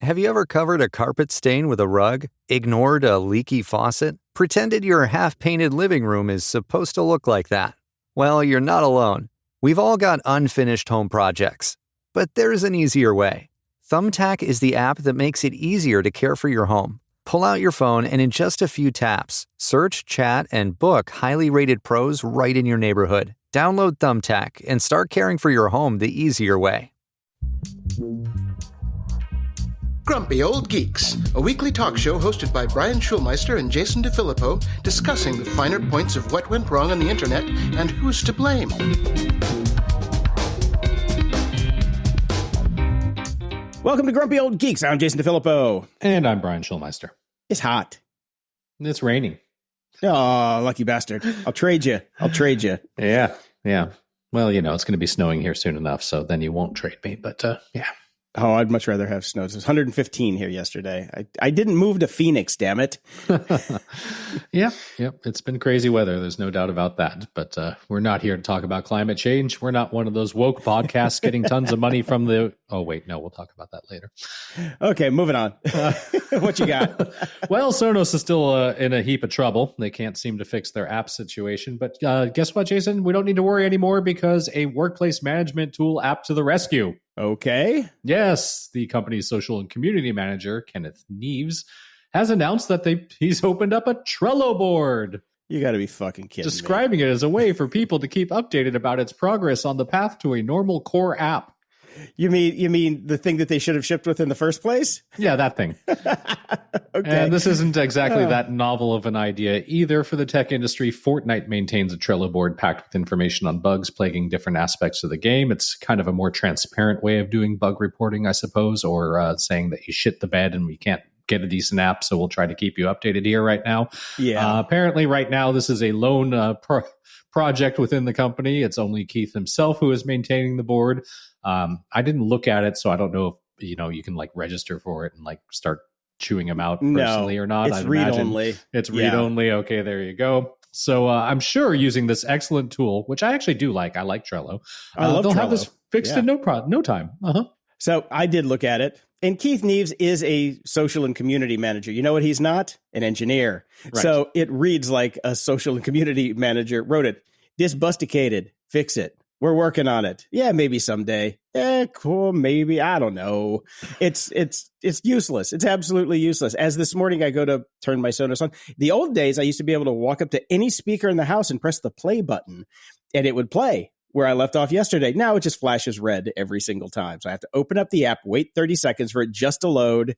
Have you ever covered a carpet stain with a rug, ignored a leaky faucet, pretended your half-painted living room is supposed to look like that? Well, you're not alone. We've all got unfinished home projects. But there's an easier way. Thumbtack is the app that makes it easier to care for your home. Pull out your phone and in just a few taps, search, chat, and book highly rated pros right in your neighborhood. Download Thumbtack and start caring for your home the easier way. Grumpy Old Geeks, a weekly talk show hosted by Brian Schulmeister and Jason DeFilippo, discussing the finer points of what went wrong on the internet and who's to blame. Welcome to Grumpy Old Geeks. I'm Jason DeFilippo. And I'm Brian Schulmeister. It's hot. It's raining. Oh, lucky bastard. I'll trade you. Yeah. Well, you know, it's going to be snowing here soon enough, so then you won't trade me. But, yeah. Oh, I'd much rather have snow. It was 115 here yesterday. I didn't move to Phoenix, damn it. Yep. It's been crazy weather. There's no doubt about that. But we're not here to talk about climate change. We're not one of those woke podcasts getting tons of money from the... Oh, wait, no, we'll talk about that later. Okay, moving on. What you got? Well, Sonos is still in a heap of trouble. They can't seem to fix their app situation. But guess what, Jason? We don't need to worry anymore because a workplace management tool app to the rescue. Okay. Yes, the company's social and community manager, Kenneth Neves, has announced that he's opened up a Trello board. You got to be fucking kidding describing me. It as a way for people to keep updated about its progress on the path to a normal core app. You mean the thing that they should have shipped with in the first place? Yeah, that thing. Okay. And this isn't exactly that novel of an idea either for the tech industry. Fortnite maintains a Trello board packed with information on bugs plaguing different aspects of the game. It's kind of a more transparent way of doing bug reporting, I suppose, or saying that you shit the bed and we can't get a decent app, so we'll try to keep you updated here right now. Yeah. Apparently right now this is a lone project within the company. It's only Keith himself who is maintaining the board. I didn't look at it, so I don't know if you can like register for it and like start chewing them out personally or not. It's read only. It's read only. Okay, there you go. So I'm sure using this excellent tool, which I actually do like. I like Trello. I love they'll Trello. have this fixed in no time. So I did look at it. And Keith Neves is a social and community manager. You know what he's not? An engineer. Right. So it reads like a social and community manager wrote it. Disbusticated. Fix it. We're working on it. Yeah, maybe someday. Cool, maybe. I don't know. It's useless. It's absolutely useless. As this morning I go to turn my Sonos on. The old days, I used to be able to walk up to any speaker in the house and press the play button, and it would play where I left off yesterday. Now it just flashes red every single time. So I have to open up the app, wait 30 seconds for it just to load.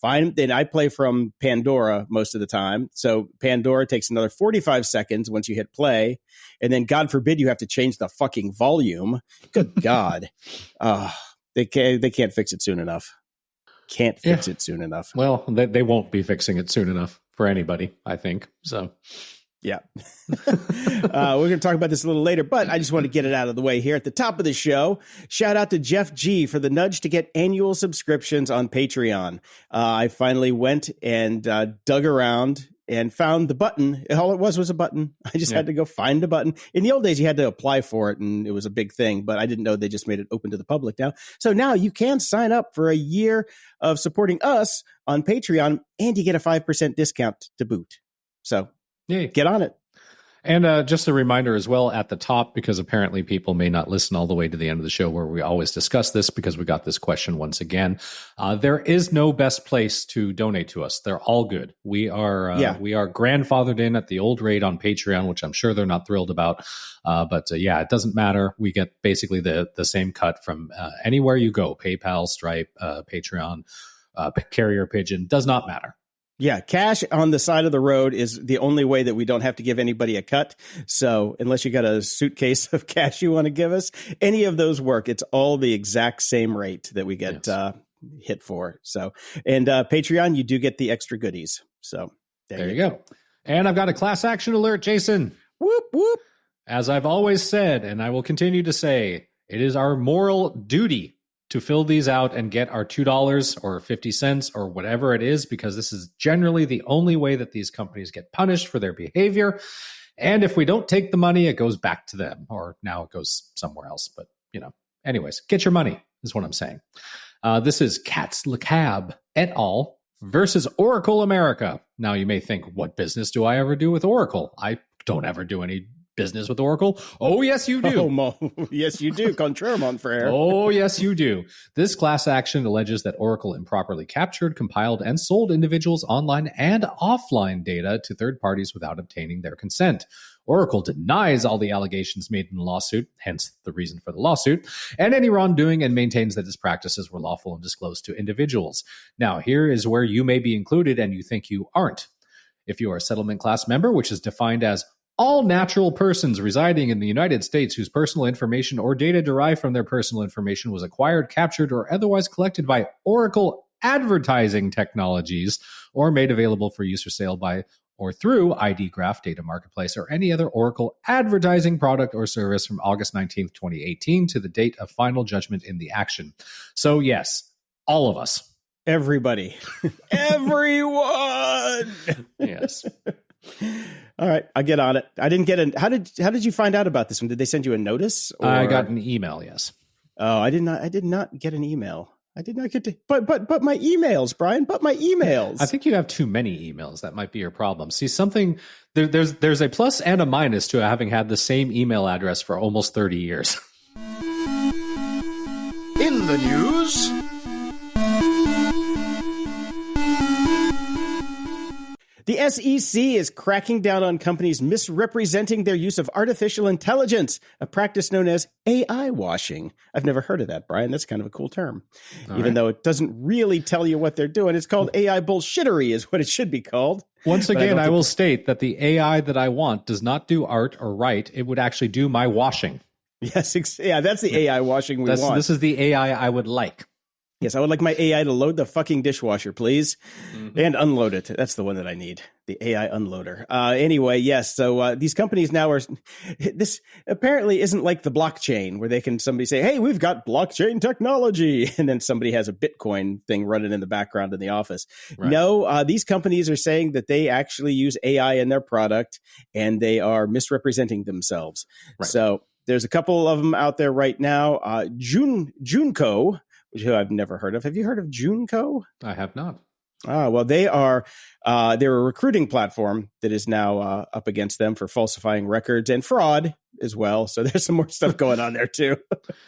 Then I play from Pandora most of the time. So Pandora takes another 45 seconds once you hit play. And then God forbid you have to change the fucking volume. Good God. They can't fix it soon enough. Can't fix it soon enough. Well, they won't be fixing it soon enough for anybody, I think. So... Yeah. We're going to talk about this a little later, but I just want to get it out of the way here at the top of the show. Shout out to Jeff G for the nudge to get annual subscriptions on Patreon. I finally went and dug around and found the button. All it was a button. I just had to go find the button. In the old days, you had to apply for it, and it was a big thing, but I didn't know they just made it open to the public now. So now you can sign up for a year of supporting us on Patreon, and you get a 5% discount to boot. So... Yay. Get on it. And just a reminder as well at the top, because apparently people may not listen all the way to the end of the show where we always discuss this, because we got this question once again. There is no best place to donate to us. They're all good. We are grandfathered in at the old rate on Patreon, which I'm sure they're not thrilled about. But it doesn't matter. We get basically the same cut from anywhere you go. PayPal, Stripe, Patreon, Carrier Pigeon, does not matter. Yeah, cash on the side of the road is the only way that we don't have to give anybody a cut. So unless you got a suitcase of cash you want to give us, any of those work. It's all the exact same rate that we get hit for. So, and Patreon, you do get the extra goodies. So there you go. And I've got a class action alert, Jason. Whoop, whoop. As I've always said, and I will continue to say, it is our moral duty to fill these out and get our $2 or 50 cents or whatever it is, because this is generally the only way that these companies get punished for their behavior. And if we don't take the money, it goes back to them, or now it goes somewhere else. But, anyways, get your money is what I'm saying. This is Cats Le Cab et al. Versus Oracle America. Now you may think, what business do I ever do with Oracle? I don't ever do any business with Oracle. Oh, yes, you do. Yes, you do. Contraire, mon frere. Oh, yes, you do. This class action alleges that Oracle improperly captured, compiled, and sold individuals' online and offline data to third parties without obtaining their consent. Oracle denies all the allegations made in the lawsuit, hence the reason for the lawsuit, and any wrongdoing, and maintains that its practices were lawful and disclosed to individuals. Now, here is where you may be included and you think you aren't. If you are a settlement class member, which is defined as all natural persons residing in the United States whose personal information or data derived from their personal information was acquired, captured, or otherwise collected by Oracle advertising technologies or made available for use or sale by or through ID Graph Data Marketplace or any other Oracle advertising product or service from August 19th, 2018 to the date of final judgment in the action. So yes, all of us. Everybody. Everyone. Yes. All right, I'll get on it. I didn't get how did you find out about this one? Did they send you a notice? Or? I got an email, yes. Oh, I did not get an email. I did not get to, but my emails, Brian, but my emails. I think you have too many emails. That might be your problem. See, there's a plus and a minus to having had the same email address for almost 30 years. In the news, the SEC is cracking down on companies misrepresenting their use of artificial intelligence, a practice known as AI washing. I've never heard of that, Brian. That's kind of a cool term. Even though it doesn't really tell you what they're doing. It's called AI bullshittery is what it should be called. Once again, I will state that the AI that I want does not do art or write. It would actually do my washing. Yes, yeah, that's the AI washing we want. This is the AI I would like. Yes, I would like my AI to load the fucking dishwasher, please, and unload it. That's the one that I need, the AI unloader. Anyway, yes, so these companies now are, this apparently isn't like the blockchain where somebody say, hey, we've got blockchain technology, and then somebody has a Bitcoin thing running in the background in the office. Right. No, these companies are saying that they actually use AI in their product, and they are misrepresenting themselves. Right. So there's a couple of them out there right now. Junco, who I've never heard of. Have you heard of Junco? I have not. Well, they're a recruiting platform that is now up against them for falsifying records and fraud as well. So there's some more stuff going on there too.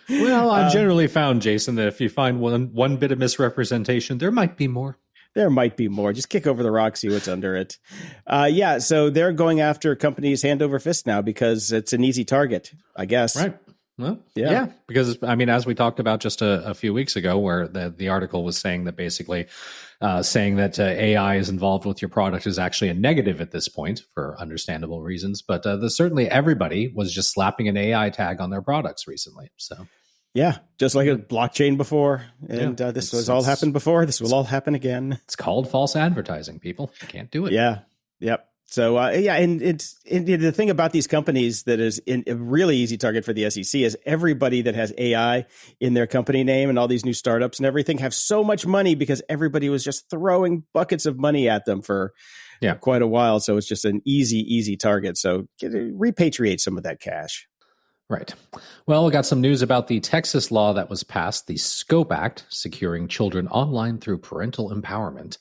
Well, I've generally found, Jason, that if you find one bit of misrepresentation, there might be more. There might be more. Just kick over the rock, see what's under it. So they're going after companies hand over fist now because it's an easy target, I guess. Right. Well, yeah, because I mean, as we talked about just a few weeks ago, where the article was saying that basically saying that AI is involved with your product is actually a negative at this point for understandable reasons. But certainly everybody was just slapping an AI tag on their products recently. So, yeah, just like a blockchain before. And this has all happened before. This will all happen again. It's called false advertising, people. You can't do it. Yeah. Yep. So, and the thing about these companies that is a really easy target for the SEC is everybody that has AI in their company name and all these new startups and everything have so much money because everybody was just throwing buckets of money at them for quite a while. So it's just an easy target. So repatriate some of that cash. Right. Well, we got some news about the Texas law that was passed, the SCOPE Act, Securing Children Online Through Parental Empowerment,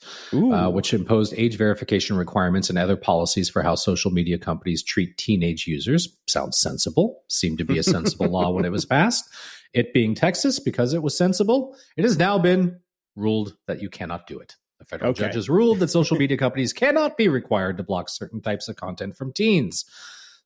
which imposed age verification requirements and other policies for how social media companies treat teenage users. Sounds sensible. Seemed to be a sensible law when it was passed. It being Texas, because it was sensible, it has now been ruled that you cannot do it. The federal judge has ruled that social media companies cannot be required to block certain types of content from teens.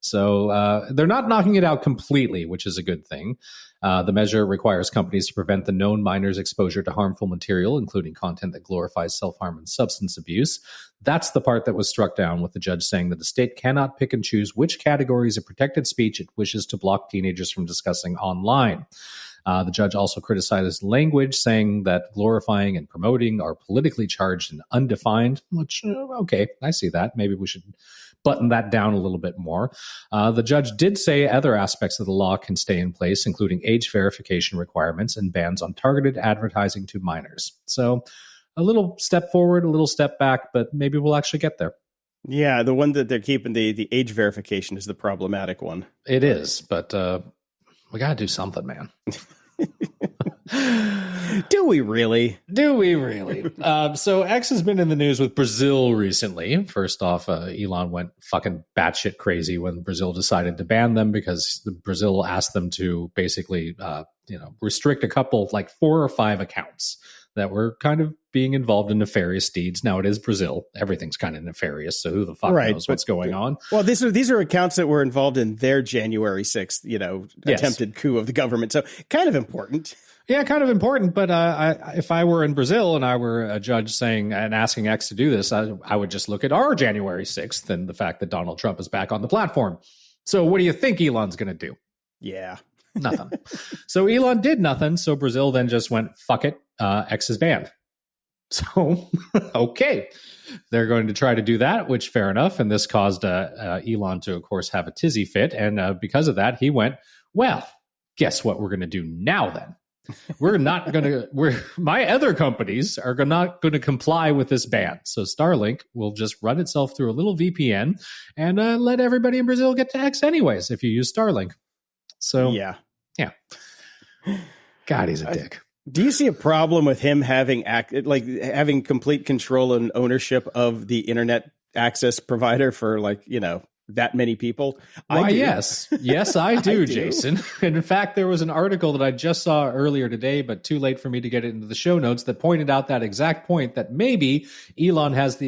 So they're not knocking it out completely, which is a good thing. The measure requires companies to prevent the known minors' exposure to harmful material, including content that glorifies self-harm and substance abuse. That's the part that was struck down, with the judge saying that the state cannot pick and choose which categories of protected speech it wishes to block teenagers from discussing online. The judge also criticized language, saying that glorifying and promoting are politically charged and undefined, which, okay, I see that. Maybe we should button that down a little bit more. The judge did say other aspects of the law can stay in place, including age verification requirements and bans on targeted advertising to minors. So a little step forward, a little step back, but maybe we'll actually get there. Yeah, the one that they're keeping, the age verification, is the problematic one. It is, but we got to do something, man. Do we really? So X has been in the news with Brazil recently. First off, Elon went fucking batshit crazy when Brazil decided to ban them because Brazil asked them to basically, restrict a couple, like 4 or 5 accounts that were kind of being involved in nefarious deeds. Now it is Brazil. Everything's kind of nefarious. So who the fuck knows what's going on? Well, these are accounts that were involved in their January 6th, attempted coup of the government. So kind of important. Yeah, kind of important. But if I were in Brazil and I were a judge saying and asking X to do this, I would just look at our January 6th and the fact that Donald Trump is back on the platform. So what do you think Elon's going to do? Yeah. Nothing. So Elon did nothing. So Brazil then just went, fuck it. X is banned. So, okay. They're going to try to do that, which fair enough. And this caused Elon to, of course, have a tizzy fit. And because of that, he went, well, guess what we're going to do now then? My other companies are not going to comply with this ban. So Starlink will just run itself through a little VPN and let everybody in Brazil get to X anyways if you use Starlink. So, yeah. God, he's a dick. Do you see a problem with him having complete control and ownership of the internet access provider for that many people? Why, yes, I do, Jason. And in fact, there was an article that I just saw earlier today, but too late for me to get it into the show notes, that pointed out that exact point, that maybe Elon has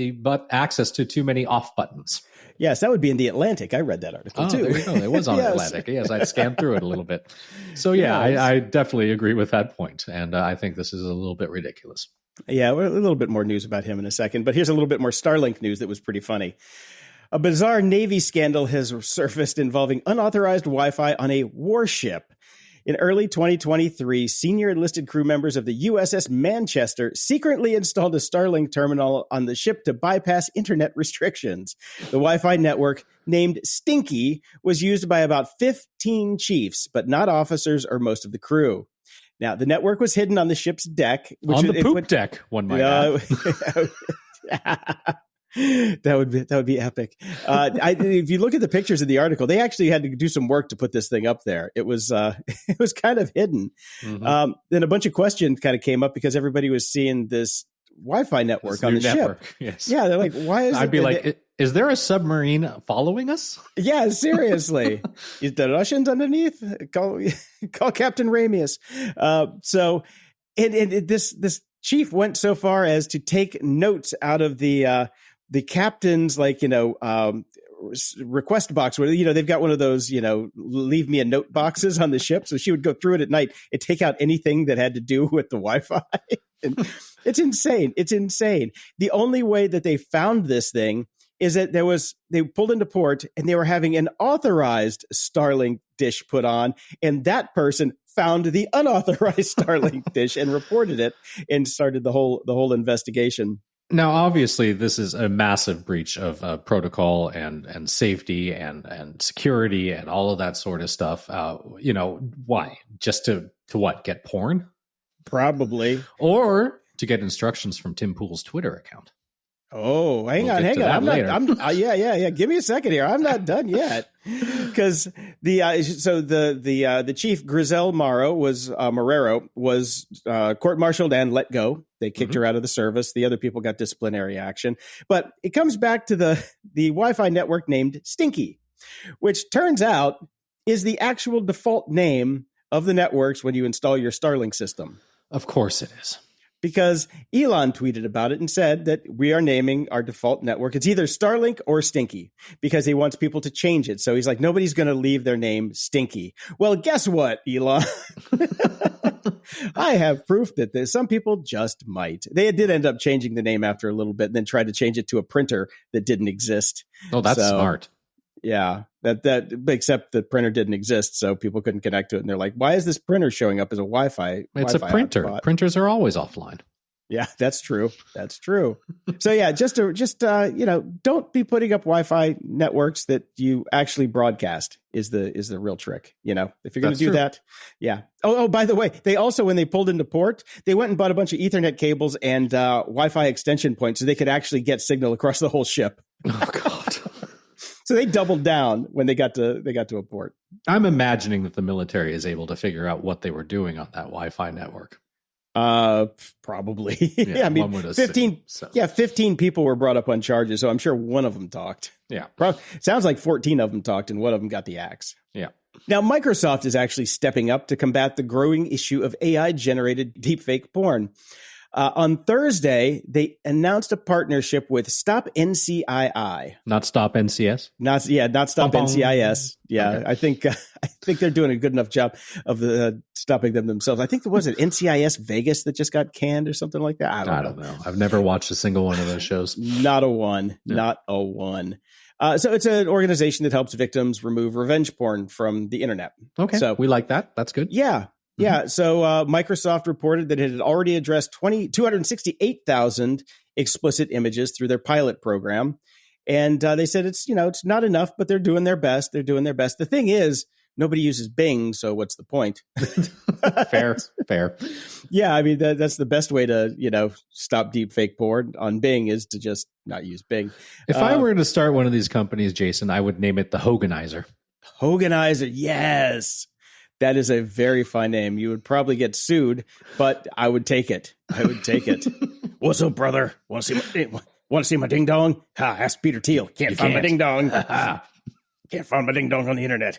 access to too many off buttons. Yes, that would be in The Atlantic. I read that article, too. There you go. It was on Yes. Atlantic. Yes, I scanned through it a little bit. So, yeah, yes. I definitely agree with that point. And I think this is a little bit ridiculous. Yeah, a little bit more news about him in a second. But here's a little bit more Starlink news that was pretty funny. A bizarre Navy scandal has surfaced involving unauthorized Wi-Fi on a warship. In early 2023, senior enlisted crew members of the USS Manchester secretly installed a Starlink terminal on the ship to bypass internet restrictions. The Wi-Fi network, named Stinky, was used by about 15 chiefs, but not officers or most of the crew. Now, the network was hidden on the ship's deck. On the poop deck, one might add. That would be epic. If you look at the pictures of the article, they actually had to do some work to put this thing up there. It was kind of hidden. Mm-hmm. Then a bunch of questions kind of came up because everybody was seeing this Wi-Fi network on the ship. Yes. Yeah, they're like, why is it? I'd be like, is there a submarine following us? Yeah, seriously. Is the Russians underneath? Call Captain Ramius. So this chief went so far as to take notes out of the captain's request box where, they've got one of those, leave me a note boxes on the ship. So she would go through it at night and take out anything that had to do with the Wi-Fi. And it's insane. It's insane. The only way that they found this thing is that they pulled into port and they were having an authorized Starlink dish put on, and that person found the unauthorized Starlink dish and reported it and started the whole investigation. Now, obviously, this is a massive breach of protocol and safety and security and all of that sort of stuff. Why? Just to what? Get porn? Probably. Or to get instructions from Tim Pool's Twitter account. Oh, hang on. Yeah. Give me a second here. I'm not done yet. Because the chief Grisel Marrero was court-martialed and let go. They kicked her out of the service. The other people got disciplinary action. But it comes back to the Wi-Fi network named Stinky, which turns out is the actual default name of the networks when you install your Starlink system. Of course it is. Because Elon tweeted about it and said that we are naming our default network. It's either Starlink or Stinky because he wants people to change it. So he's like, nobody's going to leave their name Stinky. Well, guess what, Elon? I have proof that some people just might. They did end up changing the name after a little bit and then tried to change it to a printer that didn't exist. Oh, that's smart. Yeah, that except the printer didn't exist, so people couldn't connect to it. And they're like, "Why is this printer showing up as a Wi-Fi?" It's Wi-Fi a printer. hotspot? Printers are always offline. Yeah, that's true. That's true. So yeah, just don't be putting up Wi-Fi networks that you actually broadcast is the real trick. If you're going to do that, yeah. Oh, by the way, they also, when they pulled into port, they went and bought a bunch of Ethernet cables and Wi-Fi extension points so they could actually get signal across the whole ship. Oh God. So they doubled down when they got to a port. I'm imagining that the military is able to figure out what they were doing on that Wi-Fi network. Probably. Yeah, I mean, 15 people were brought up on charges, so I'm sure one of them talked. Yeah. Sounds like 14 of them talked, and one of them got the axe. Yeah. Now, Microsoft is actually stepping up to combat the growing issue of AI-generated deepfake porn. On Thursday, they announced a partnership with Stop NCII. Not Stop NCS? Not Stop NCIS. Yeah, okay. I think they're doing a good enough job of stopping them themselves. I think there was an NCIS Vegas that just got canned or something like that. I don't know. I've never watched a single one of those shows. Not a one. No. Not a one. So it's an organization that helps victims remove revenge porn from the internet. Okay, so we like that. That's good. Yeah. Yeah, so Microsoft reported that it had already addressed 268,000 explicit images through their pilot program. And they said it's not enough, but they're doing their best. The thing is, nobody uses Bing, so what's the point? Fair. Yeah, I mean, that's the best way to, stop deepfake porn on Bing is to just not use Bing. If I were to start one of these companies, Jason, I would name it the Hoganizer. Hoganizer, yes. That is a very fine name. You would probably get sued, but I would take it. What's up, brother? Want to see my ding dong? Ha! Ask Peter Thiel. Can't find my ding dong. Can't find my ding dong on the internet.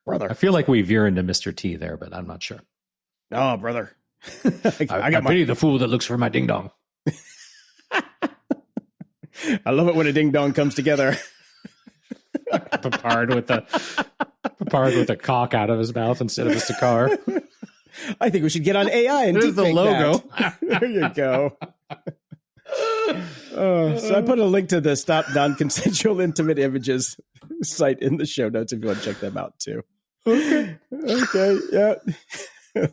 Brother, I feel like we veer into Mr. T there, but I'm not sure. No, brother. I pity the fool that looks for my ding dong. I love it when a ding dong comes together. Papard with a cock out of his mouth instead of a cigar. I think we should get on AI and There's the logo. There you go. So I put a link to the Stop Non-Consensual Intimate Images site in the show notes if you want to check them out too. Okay. Yeah.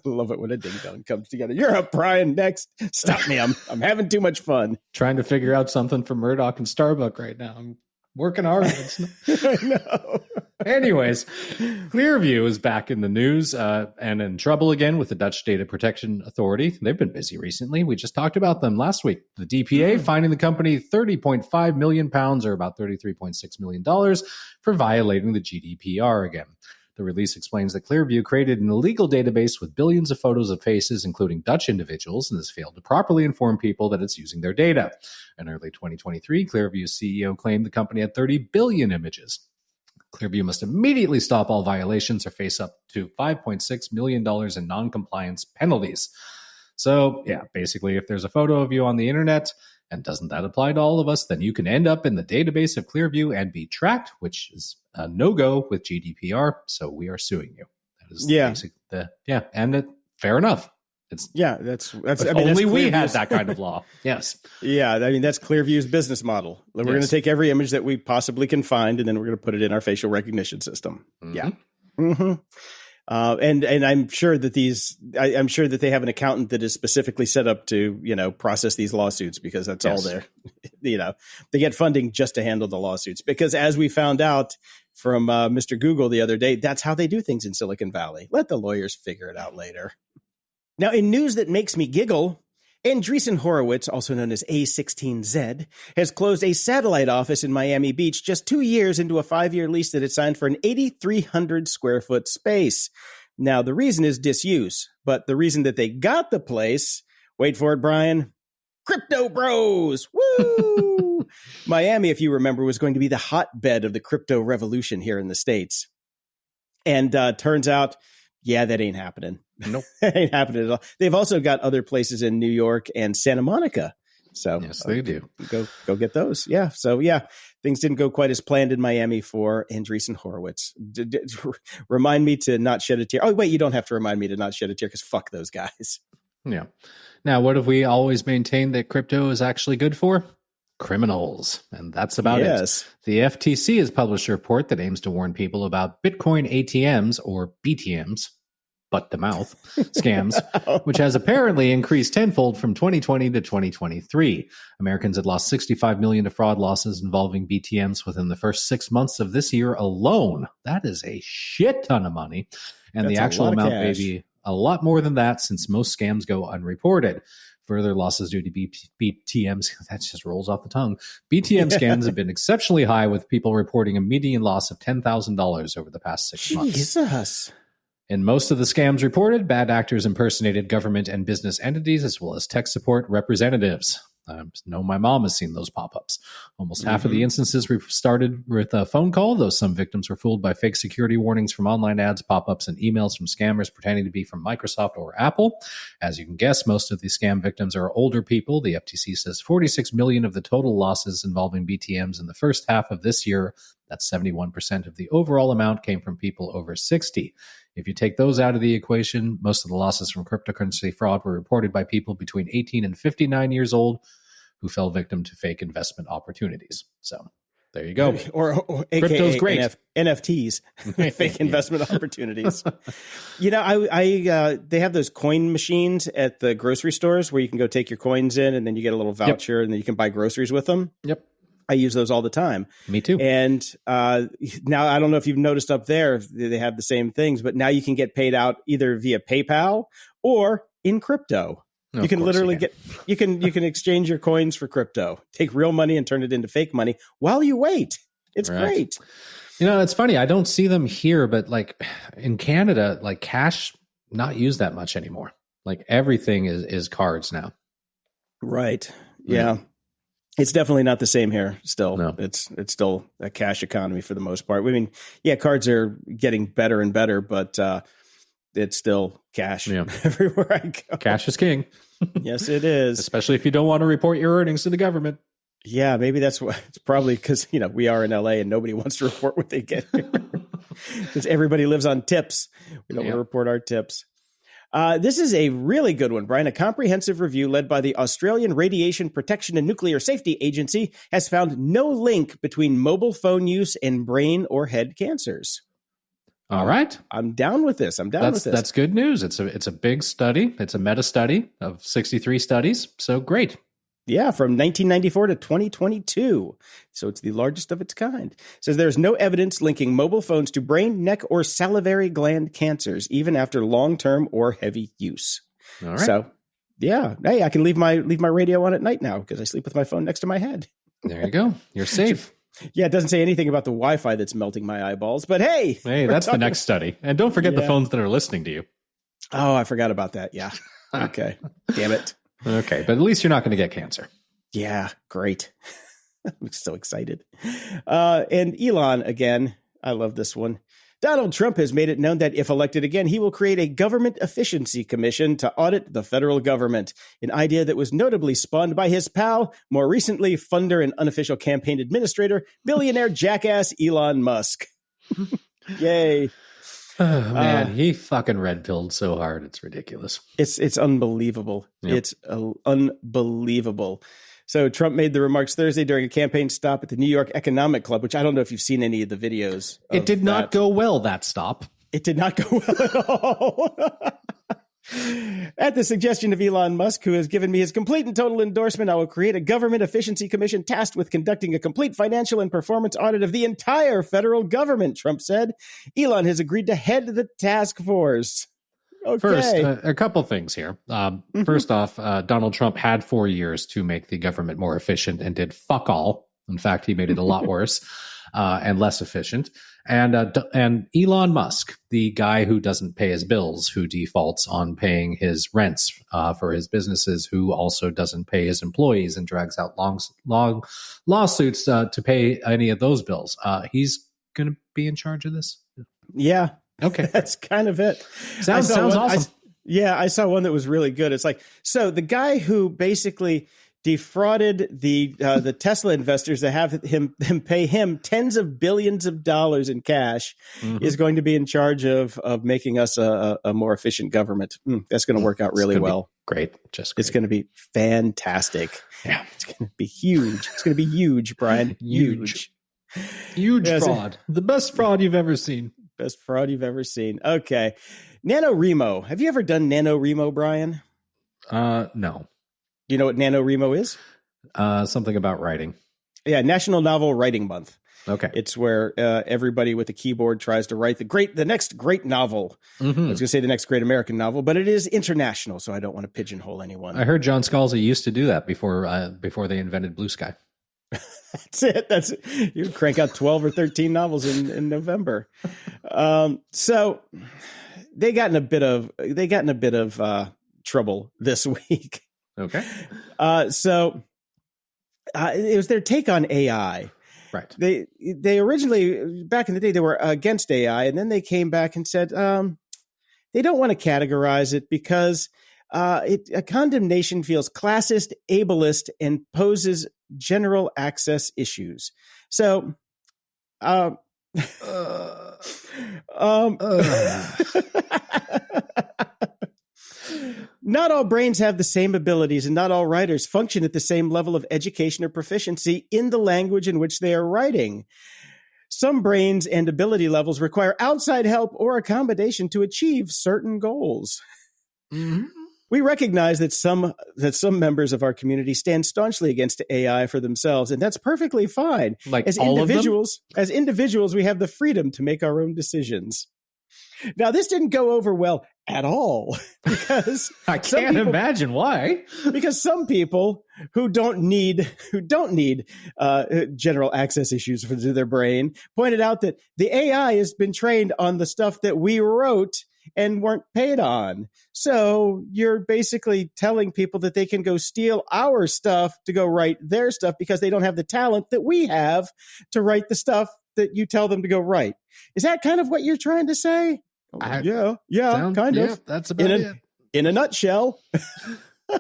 Love it when a ding dong comes together. You're up, Brian. Next. Stop me. I'm having too much fun. Trying to figure out something for Murdoch and Starbuck right now. I'm working hard. I know. Anyways, Clearview is back in the news and in trouble again with the Dutch Data Protection Authority. They've been busy recently. We just talked about them last week. The DPA fining the company £30.5 million, or about $33.6 million, for violating the GDPR again. The release explains that Clearview created an illegal database with billions of photos of faces, including Dutch individuals, and has failed to properly inform people that it's using their data. In early 2023, Clearview's CEO claimed the company had 30 billion images. Clearview must immediately stop all violations or face up to $5.6 million in non-compliance penalties. So, yeah, basically, if there's a photo of you on the internet, and doesn't that apply to all of us, then you can end up in the database of Clearview and be tracked, which is a no-go with GDPR. So we are suing you. That is fair enough. That's only we had that kind of law. Yes. Yeah, I mean, that's Clearview's business model. We're going to take every image that we possibly can find, and then we're going to put it in our facial recognition system. Mm-hmm. Yeah. Mm-hmm. And I'm sure that I'm sure that they have an accountant that is specifically set up to, process these lawsuits, because that's all they're, they get funding just to handle the lawsuits. Because as we found out from Mr. Google the other day, that's how they do things in Silicon Valley. Let the lawyers figure it out later. Now, in news that makes me giggle, Andreessen Horowitz, also known as A16Z, has closed a satellite office in Miami Beach just 2 years into a 5-year lease that it signed for an 8,300 square foot space. Now, the reason is disuse, but the reason that they got the place, wait for it, Brian, crypto bros. Woo! Miami, if you remember, was going to be the hotbed of the crypto revolution here in the States. And turns out, that ain't happening. Nope. That ain't happening at all. They've also got other places in New York and Santa Monica. So yes, they do. Go get those. Yeah. So things didn't go quite as planned in Miami for Andreessen Horowitz. Remind me to not shed a tear. Oh, wait, you don't have to remind me to not shed a tear, because fuck those guys. Yeah. Now, what have we always maintained that crypto is actually good for? Criminals. And that's about it. The FTC has published a report that aims to warn people about Bitcoin ATMs, or BTMs, butt to mouth scams, which has apparently increased tenfold from 2020 to 2023. Americans had lost $65 million to fraud losses involving BTMs within the first 6 months of this year alone. That is a shit ton of money. And the actual amount may be a lot more than that, since most scams go unreported. Further losses due to BTMs, that just rolls off the tongue. BTM scams have been exceptionally high, with people reporting a median loss of $10,000 over the past 6 months. Jesus. In most of the scams reported, bad actors impersonated government and business entities, as well as tech support representatives. I know my mom has seen those pop-ups. Almost half of the instances started with a phone call, though some victims were fooled by fake security warnings from online ads, pop-ups, and emails from scammers pretending to be from Microsoft or Apple. As you can guess, most of the scam victims are older people. The FTC says 46 million of the total losses involving BTMs in the first half of this year, that's 71% of the overall amount, came from people over 60. If you take those out of the equation, most of the losses from cryptocurrency fraud were reported by people between 18 and 59 years old who fell victim to fake investment opportunities. So there you go. Or Crypto's AKA great. NFTs, fake investment opportunities. You know, they have those coin machines at the grocery stores where you can go take your coins in and then you get a little voucher and then you can buy groceries with them. Yep. I use those all the time. Me too. And now I don't know if you've noticed up there, if they have the same things, but now you can get paid out either via PayPal or in crypto. You can literally you can exchange your coins for crypto, take real money and turn it into fake money while you wait. It's great. You know, it's funny. I don't see them here, but like in Canada, like cash not used that much anymore. Like everything is cards now. Right. Yeah. It's definitely not the same here still. No. It's still a cash economy for the most part. I mean, yeah, cards are getting better and better, but it's still cash everywhere I go. Cash is king. Yes, it is. Especially if you don't want to report your earnings to the government. Yeah, maybe that's what it's probably because, you know, we are in LA and nobody wants to report what they get because everybody lives on tips. We don't want to report our tips. This is a really good one, Brian. A comprehensive review led by the Australian Radiation Protection and Nuclear Safety Agency has found no link between mobile phone use and brain or head cancers. All right. I'm down with this. That's good news. It's a big study. It's a meta study of 63 studies. So great. Yeah, from 1994 to 2022. So it's the largest of its kind. It says there's no evidence linking mobile phones to brain, neck, or salivary gland cancers, even after long-term or heavy use. All right. So, yeah. Hey, I can leave my radio on at night now because I sleep with my phone next to my head. There you go. You're safe. Yeah, it doesn't say anything about the Wi-Fi that's melting my eyeballs, but hey. Hey, that's the next study. And don't forget the phones that are listening to you. Oh, I forgot about that. Yeah. Okay. Damn it. Okay, but at least you're not going to get cancer. Yeah, great. I'm so excited. And Elon, again, I love this one. Donald Trump has made it known that if elected again, he will create a government efficiency commission to audit the federal government, an idea that was notably spawned by his pal, more recently funder and unofficial campaign administrator, billionaire jackass Elon Musk. Yay. Oh, man, he fucking red-pilled so hard. It's ridiculous. It's unbelievable. Yep. It's unbelievable. So Trump made the remarks Thursday during a campaign stop at the New York Economic Club, which I don't know if you've seen any of the videos. It did not go well, that stop. It did not go well at all. At the suggestion of Elon Musk, who has given me his complete and total endorsement, I will create a government efficiency commission tasked with conducting a complete financial and performance audit of the entire federal government, Trump said. Elon has agreed to head the task force. Okay. First, a couple things here. First off, Donald Trump had 4 years to make the government more efficient and did fuck all. In fact, he made it a lot worse and less efficient. And Elon Musk, the guy who doesn't pay his bills, who defaults on paying his rents for his businesses, who also doesn't pay his employees and drags out long lawsuits to pay any of those bills. He's going to be in charge of this? Yeah. Okay. That's kind of it. Sounds awesome. I saw one that was really good. It's like, so the guy who basically defrauded the Tesla investors that have them pay him tens of billions of dollars in cash is going to be in charge of making us a more efficient government. That's going to work out really well. Great. Just great. It's going to be fantastic. Yeah. It's going to be huge. It's going to be huge, Brian. Huge fraud. The best fraud you've ever seen. Best fraud you've ever seen. Okay. NaNoWriMo. Have you ever done NaNoWriMo, Brian? No. Do you know what NaNoWriMo is? Something about writing. Yeah, National Novel Writing Month. Okay. It's where everybody with a keyboard tries to write the next great novel. I was going to say the next great American novel, but it is international, so I don't want to pigeonhole anyone. I heard John Scalzi used to do that before they invented Blue Sky. That's it. You crank out 12 or 13 novels in November. So they got in a bit of trouble this week. Okay. So it was their take on AI. Right. They originally, back in the day, they were against AI, and then they came back and said they don't want to categorize it because a condemnation feels classist, ableist, and poses general access issues. So, not all brains have the same abilities, and not all writers function at the same level of education or proficiency in the language in which they are writing. Some brains and ability levels require outside help or accommodation to achieve certain goals. Mm-hmm. We recognize that some members of our community stand staunchly against AI for themselves, and that's perfectly fine. Like as individuals, we have the freedom to make our own decisions. Now, this didn't go over well at all because I can't imagine why. Because some people who don't need general access issues for their brain pointed out that the AI has been trained on the stuff that we wrote and weren't paid on. So you're basically telling people that they can go steal our stuff to go write their stuff because they don't have the talent that we have to write the stuff that you tell them to go write. Is that kind of what you're trying to say? Yeah, kind of. That's about it. In a nutshell.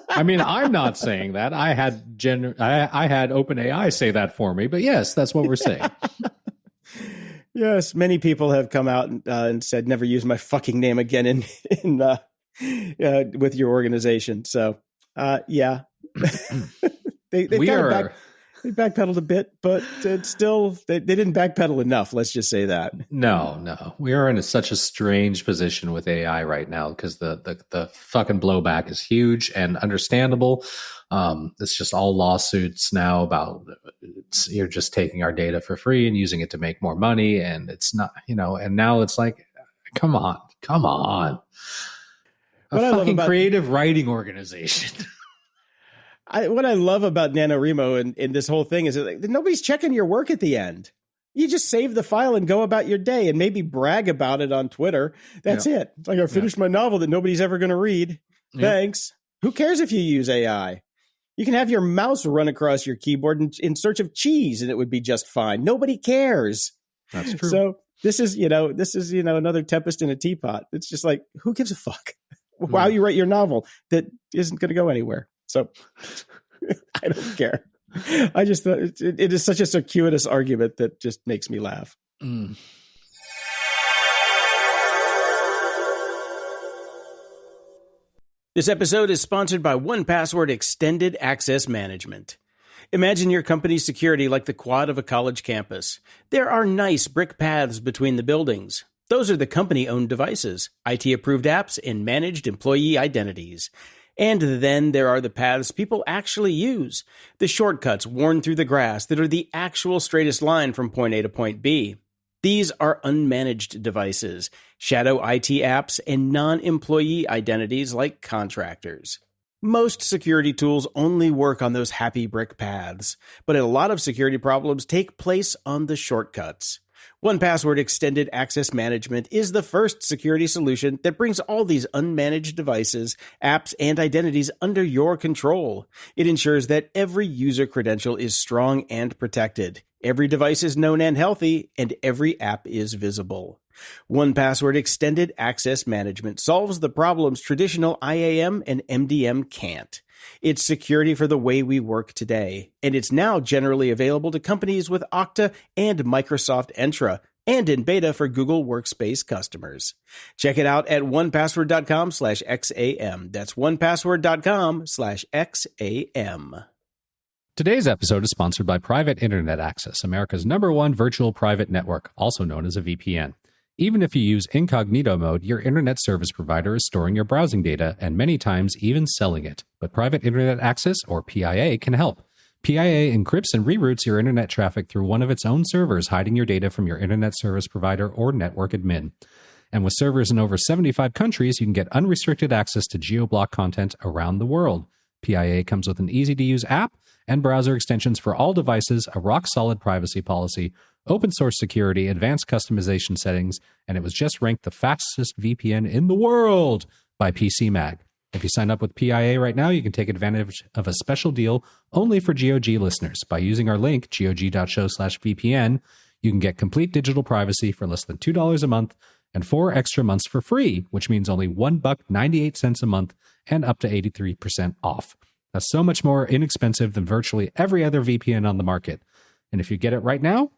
I mean, I'm not saying that. I had OpenAI say that for me, but yes, that's what we're saying. Yes, many people have come out and said, "Never use my fucking name again with your organization." So, yeah, they backpedaled a bit, but it's still they didn't backpedal enough. Let's just say that. No, we are in such a strange position with AI right now because the fucking blowback is huge and understandable. It's just all lawsuits now about you're just taking our data for free and using it to make more money, and it's not, and now it's like, come on, a fucking creative writing organization. What I love about NaNoWriMo and this whole thing is that nobody's checking your work at the end. You just save the file and go about your day and maybe brag about it on Twitter. That's it. It's like, I finished my novel that nobody's ever going to read. Thanks. Who cares if you use AI? You can have your mouse run across your keyboard in search of cheese and it would be just fine. Nobody cares. That's true. So this is another tempest in a teapot. It's just like, who gives a fuck? While you write your novel that isn't going to go anywhere. So I don't care. I just thought it is such a circuitous argument that just makes me laugh. Mm. This episode is sponsored by 1Password Extended Access Management. Imagine your company's security like the quad of a college campus. There are nice brick paths between the buildings. Those are the company-owned devices, IT-approved apps, and managed employee identities. And then there are the paths people actually use, the shortcuts worn through the grass that are the actual straightest line from point A to point B. These are unmanaged devices, shadow IT apps, and non-employee identities like contractors. Most security tools only work on those happy brick paths, but a lot of security problems take place on the shortcuts. 1Password Extended Access Management is the first security solution that brings all these unmanaged devices, apps, and identities under your control. It ensures that every user credential is strong and protected. Every device is known and healthy, and every app is visible. 1Password Extended Access Management solves the problems traditional IAM and MDM can't. It's security for the way we work today, and it's now generally available to companies with Okta and Microsoft Entra, and in beta for Google Workspace customers. Check it out at 1password.com/XAM. That's 1password.com/XAM. Today's episode is sponsored by Private Internet Access, America's #1 virtual private network, also known as a VPN. Even if you use incognito mode, your internet service provider is storing your browsing data and many times even selling it. But Private Internet Access, or PIA, can help. PIA encrypts and reroutes your internet traffic through one of its own servers, hiding your data from your internet service provider or network admin. And with servers in over 75 countries, you can get unrestricted access to geo-block content around the world. PIA comes with an easy-to-use app and browser extensions for all devices, a rock-solid privacy policy, open-source security, advanced customization settings, and it was just ranked the fastest VPN in the world by PC Mag. If you sign up with PIA right now, you can take advantage of a special deal only for GOG listeners. By using our link, gog.show/VPN, you can get complete digital privacy for less than $2 a month and 4 extra months for free, which means only $1.98 a month and up to 83% off. That's so much more inexpensive than virtually every other VPN on the market. And if you get it right now,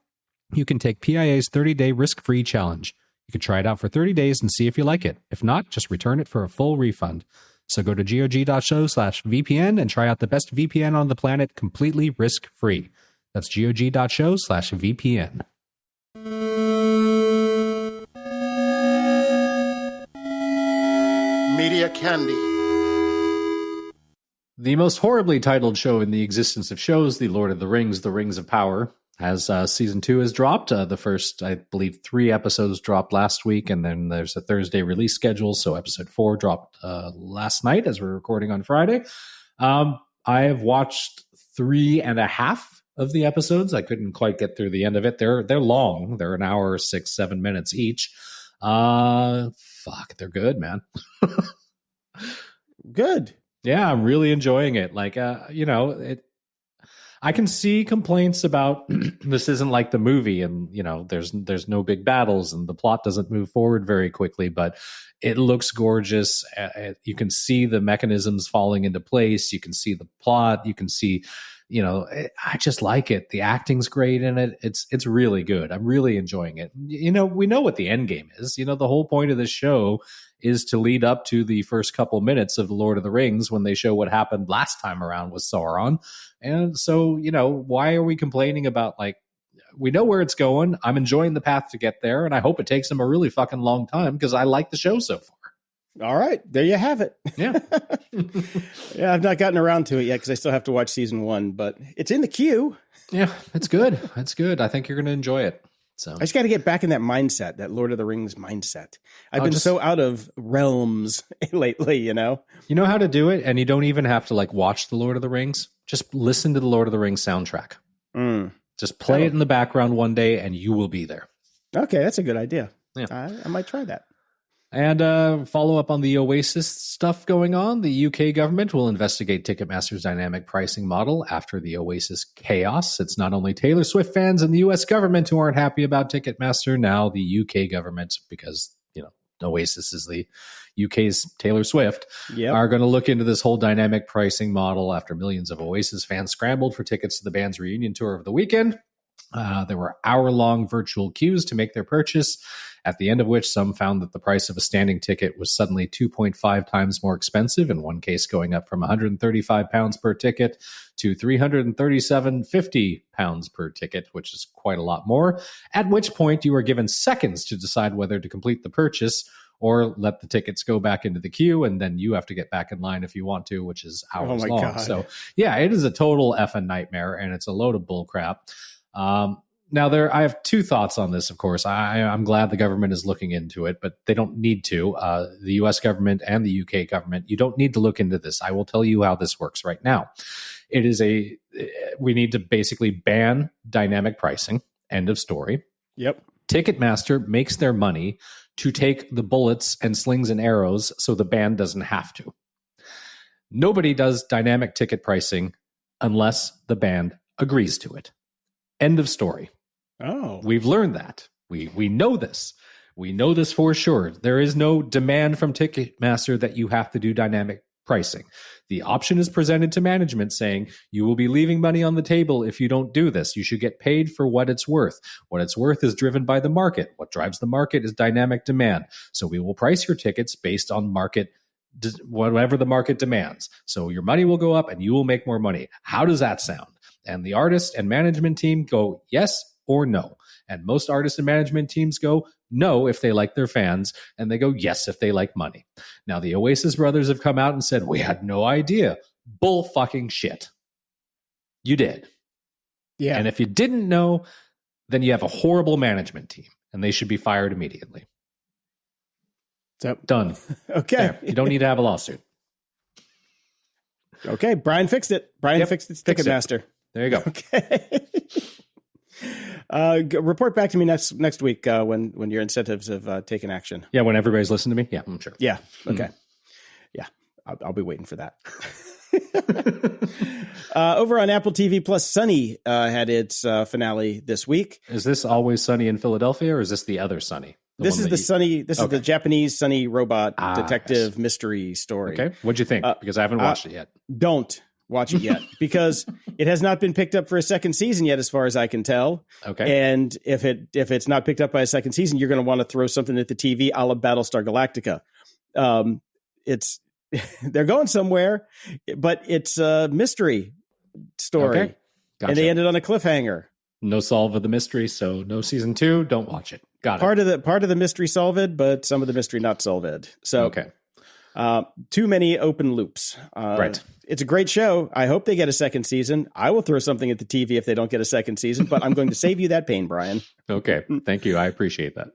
you can take PIA's 30-day risk-free challenge. You can try it out for 30 days and see if you like it. If not, just return it for a full refund. So go to gog.show/VPN and try out the best VPN on the planet completely risk-free. That's gog.show/VPN. Media Candy. The most horribly titled show in the existence of shows, The Lord of the Rings of Power, has season 2 has dropped. The first, I believe, 3 episodes dropped last week, and then there's a Thursday release schedule. So episode 4 dropped last night as we're recording on Friday. I have watched 3.5 of the episodes. I couldn't quite get through the end of it. They're long. They're an hour, 6-7 minutes each. They're good, man. Good. Yeah, I'm really enjoying it. I can see complaints about this isn't like the movie, and there's no big battles and the plot doesn't move forward very quickly, but it looks gorgeous. You can see the mechanisms falling into place. You can see the plot. You can see, I just like it. The acting's great in it. It's really good. I'm really enjoying it. We know what the end game is. The whole point of this show is to lead up to the first couple minutes of The Lord of the Rings when they show what happened last time around with Sauron. And so, why are we complaining about, we know where it's going. I'm enjoying the path to get there, and I hope it takes them a really fucking long time because I like the show so far. All right, there you have it. Yeah. Yeah, I've not gotten around to it yet because I still have to watch season 1, but it's in the queue. Yeah, it's good. It's good. I think you're going to enjoy it. So I just got to get back in that mindset, that Lord of the Rings mindset. I've been so out of realms lately, You know how to do it, and you don't even have to watch the Lord of the Rings. Just listen to the Lord of the Rings soundtrack. Just play it in the background one day, and you will be there. Okay, that's a good idea. Yeah, I might try that. And follow up on the Oasis stuff going on. The UK government will investigate Ticketmaster's dynamic pricing model after the Oasis chaos. It's not only Taylor Swift fans and the US government who aren't happy about Ticketmaster, now the UK government, because Oasis is the UK's Taylor Swift, are going to look into this whole dynamic pricing model after millions of Oasis fans scrambled for tickets to the band's reunion tour of the weekend. There were hour-long virtual queues to make their purchase, at the end of which some found that the price of a standing ticket was suddenly 2.5 times more expensive, in one case going up from £135 per ticket to £337.50 per ticket, which is quite a lot more, at which point you are given seconds to decide whether to complete the purchase or let the tickets go back into the queue, and then you have to get back in line if you want to, which is hours long. God. So, yeah, it is a total effing nightmare, and it's a load of bullcrap. Now, I have 2 thoughts on this, of course. I'm glad the government is looking into it, but they don't need to. The U.S. government and the UK government, you don't need to look into this. I will tell you how this works right now. We need to basically ban dynamic pricing. End of story. Yep. Ticketmaster makes their money to take the bullets and slings and arrows so the band doesn't have to. Nobody does dynamic ticket pricing unless the band agrees to it. End of story. Oh. We've learned that. We know this. We know this for sure. There is no demand from Ticketmaster that you have to do dynamic pricing. The option is presented to management saying, you will be leaving money on the table if you don't do this. You should get paid for what it's worth. What it's worth is driven by the market. What drives the market is dynamic demand. So we will price your tickets based on market, whatever the market demands. So your money will go up and you will make more money. How does that sound? And the artist and management team go yes or no. And most artist and management teams go no if they like their fans, and they go yes if they like money. Now, the Oasis brothers have come out and said, we had no idea. Bull fucking shit. You did. Yeah. And if you didn't know, then you have a horrible management team and they should be fired immediately. So done. Okay. There. You don't need to have a lawsuit. Okay. Brian fixed it. Brian fixed it. Ticketmaster. There you go. Okay. Report back to me next week when your incentives have taken action. Yeah, when everybody's listening to me. Yeah, I'm sure. Yeah. Okay. Yeah, I'll be waiting for that. Over on Apple TV Plus, Sunny had its finale this week. Is this Always Sunny in Philadelphia, or is this the other Sunny? This is the Sunny. This is the Japanese Sunny robot detective mystery story. Okay, what'd you think? Because I haven't watched it yet. Don't watch it yet because it has not been picked up for a second season yet, as far as I can tell. Okay, and if it's not picked up by a second season, you're going to want to throw something at the TV, a la Battlestar Galactica. It's they're going somewhere, but it's a mystery story, okay. Gotcha. And they ended on a cliffhanger. No solve of the mystery, so no season 2. Don't watch it. Got it. Part of the mystery solved, but some of the mystery not solved. So okay. Too many open loops. Right. It's a great show. I hope they get a second season. I will throw something at the TV if they don't get a second season, but I'm going to save you that pain, Brian. Okay. Thank you. I appreciate that.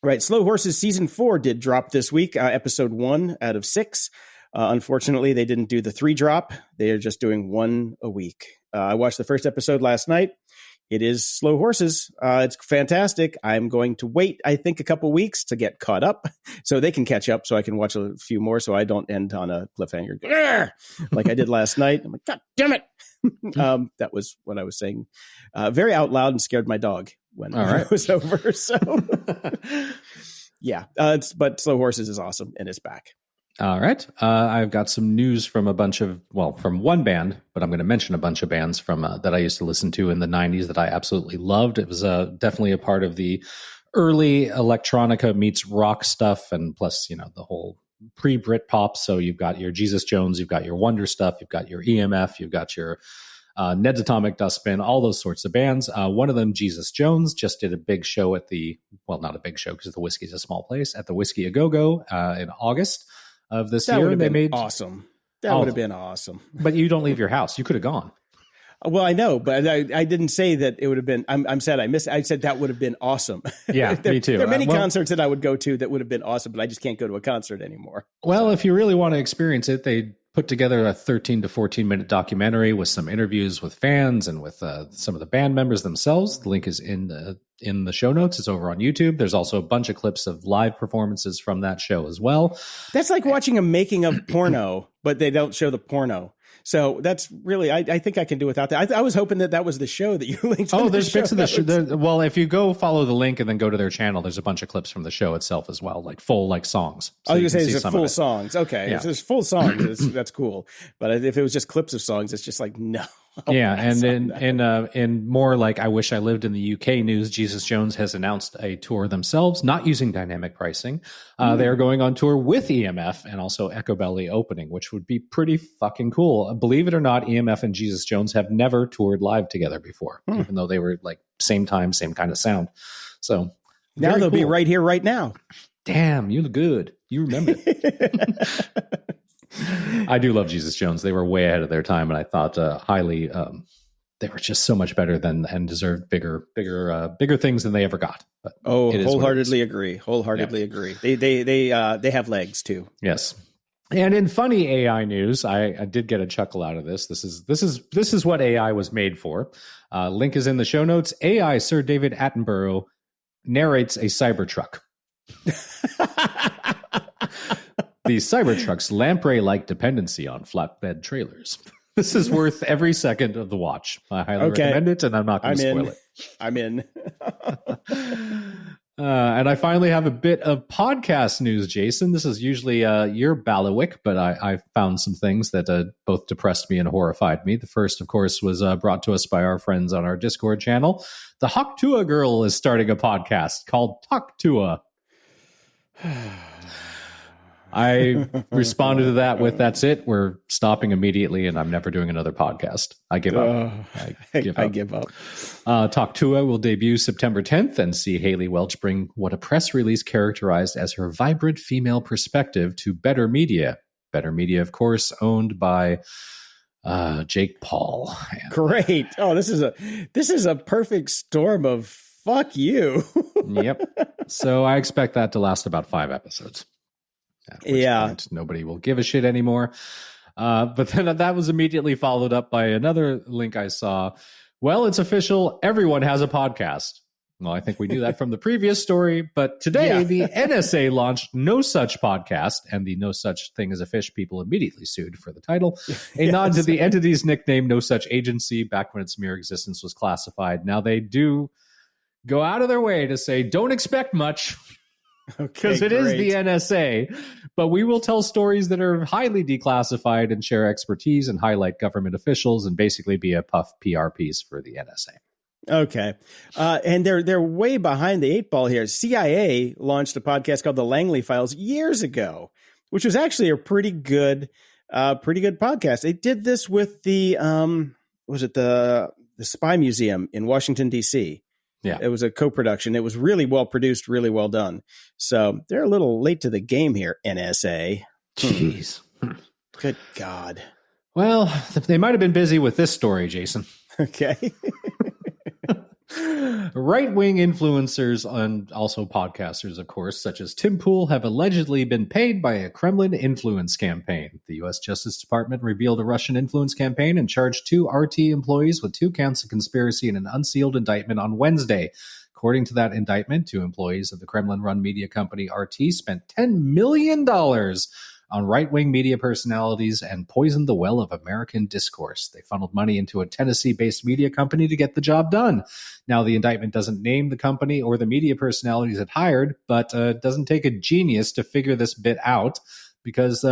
Right. Slow Horses season 4 did drop this week, episode 1 out of 6. Unfortunately, they didn't do the 3 drop. They are just doing 1 a week. I watched the first episode last night. It is Slow Horses. It's fantastic. I'm going to wait, I think, a couple weeks to get caught up so they can catch up so I can watch a few more so I don't end on a cliffhanger like I did last night. I'm like, God damn it. That was what I was saying very out loud and scared my dog when it was over. So, yeah. But Slow Horses is awesome and it's back. All right. I've got some news from from one band, but I'm going to mention a bunch of bands from that I used to listen to in the 90s that I absolutely loved. It was definitely a part of the early electronica meets rock stuff, and plus, the whole pre-Brit pop. So you've got your Jesus Jones, you've got your Wonder stuff, you've got your EMF, you've got your Ned's Atomic Dustbin, all those sorts of bands. One of them, Jesus Jones, just did a big show at not a big show because the Whiskey's a small place, at the Whiskey A Go-Go in August of this year. They made awesome. That would have been awesome. But you don't leave your house. You could have gone. Well, I know, but I didn't say that it would have been. I'm sad I missed. I said that would have been awesome. Yeah, me too. There are many concerts that I would go to that would have been awesome, but I just can't go to a concert anymore. Well, if you really want to experience it, they put together a 13 to 14 minute documentary with some interviews with fans and with some of the band members themselves. The link is in the show notes. It's over on YouTube. There's also a bunch of clips of live performances from that show as well. That's like watching a making of porno, but they don't show the porno. So that's really, I think I can do without that. I was hoping that was the show that you linked. Oh, there's bits of the show. Well, if you go follow the link and then go to their channel, there's a bunch of clips from the show itself as well, like full songs. So you say there's full songs. Okay. Yeah. If there's full songs, that's cool. But if it was just clips of songs, it's just like, no. Yeah, and in more like I wish I lived in the UK news, Jesus Jones has announced a tour themselves, not using dynamic pricing. They are going on tour with EMF and also Echo Belly opening, which would be pretty fucking cool. Believe it or not, EMF and Jesus Jones have never toured live together before, even though they were like same time, same kind of sound. So now they'll be right here, right now. Damn, you look good. You remember it. I do love Jesus Jones. They were way ahead of their time, and I thought highly. They were just so much better than and deserved bigger things than they ever got. But wholeheartedly agree. Wholeheartedly agree. They have legs too. Yes. And in funny AI news, I did get a chuckle out of this. This is what AI was made for. Link is in the show notes. AI Sir David Attenborough narrates a Cybertruck. The Cybertruck's lamprey-like dependency on flatbed trailers. This is worth every second of the watch. I highly recommend it, and I'm not going to spoil it. I'm in. And I finally have a bit of podcast news, Jason. This is usually your bailiwick, but I found some things that both depressed me and horrified me. The first, of course, was brought to us by our friends on our Discord channel. The Tuah girl is starting a podcast called Talk Tuah. I responded to that with, that's it. We're stopping immediately, and I'm never doing another podcast. I give up. I give up. Talk Tuah will debut September 10th and see Haley Welch bring what a press release characterized as her vibrant female perspective to Better Media. Better Media, of course, owned by Jake Paul. Great. Oh, this is a perfect storm of fuck you. Yep. So I expect that to last about 5 episodes. At which point nobody will give a shit anymore. But then that was immediately followed up by another link I saw. Well, it's official. Everyone has a podcast. Well, I think we knew that from the previous story, but today the NSA launched No Such Podcast, and the No Such Thing as a Fish people immediately sued for the title. A nod to the entity's nickname, No Such Agency, back when its mere existence was classified. Now they do go out of their way to say, don't expect much, because it is the NSA, but we will tell stories that are highly declassified and share expertise and highlight government officials and basically be a puff PR piece for the NSA. Okay. And they're way behind the 8 ball here. CIA launched a podcast called The Langley Files years ago, which was actually a pretty good podcast. They did this with the Spy Museum in Washington, D.C. Yeah. It was a co-production. It was really well produced, really well done. So they're a little late to the game here, NSA. Jeez. Good God. Well, they might have been busy with this story, Jason. Okay. Right-wing influencers and also podcasters, of course, such as Tim Pool, have allegedly been paid by a Kremlin influence campaign. The U.S. Justice Department revealed a Russian influence campaign and charged 2 RT employees with 2 counts of conspiracy in an unsealed indictment on Wednesday. According to that indictment, 2 employees of the Kremlin-run media company RT spent $10 million on right-wing media personalities and poisoned the well of American discourse. They funneled money into a Tennessee-based media company to get the job done. Now, the indictment doesn't name the company or the media personalities it hired, but it doesn't take a genius to figure this bit out because,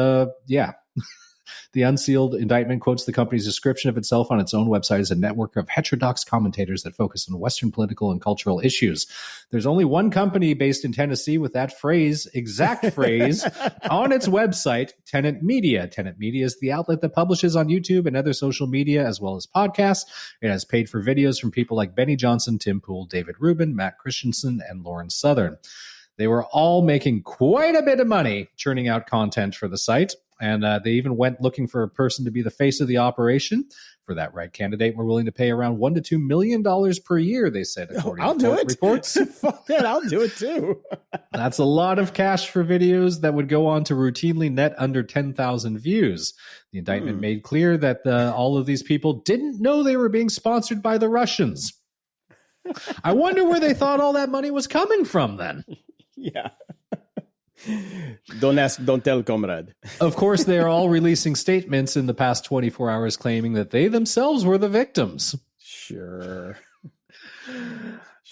The unsealed indictment quotes the company's description of itself on its own website as a network of heterodox commentators that focus on Western political and cultural issues. There's only one company based in Tennessee with that exact phrase, on its website, Tenant Media. Tenant Media is the outlet that publishes on YouTube and other social media, as well as podcasts. It has paid for videos from people like Benny Johnson, Tim Pool, David Rubin, Matt Christensen, and Lauren Southern. They were all making quite a bit of money churning out content for the site. And they even went looking for a person to be the face of the operation. For that right candidate, we're willing to pay around $1 to $2 million per year, they said, according to court reports. Fuck that, I'll do it too. That's a lot of cash for videos that would go on to routinely net under 10,000 views. The indictment made clear that all of these people didn't know they were being sponsored by the Russians. I wonder where they thought all that money was coming from then. Yeah. Don't ask, don't tell, comrade. Of course, they are all releasing statements in the past 24 hours claiming that they themselves were the victims. Sure.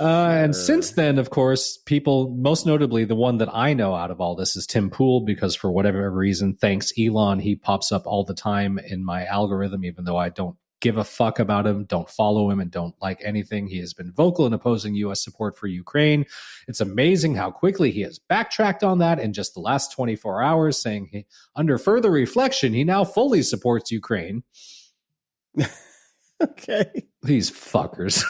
And since then, of course, people, most notably the one that I know out of all this is Tim Pool, because for whatever reason, thanks Elon, he pops up all the time in my algorithm, even though I don't give a fuck about him, don't follow him, and don't like anything. He has been vocal in opposing U.S. support for Ukraine. It's amazing how quickly he has backtracked on that in just the last 24 hours, saying under further reflection, he now fully supports Ukraine. Okay. These fuckers.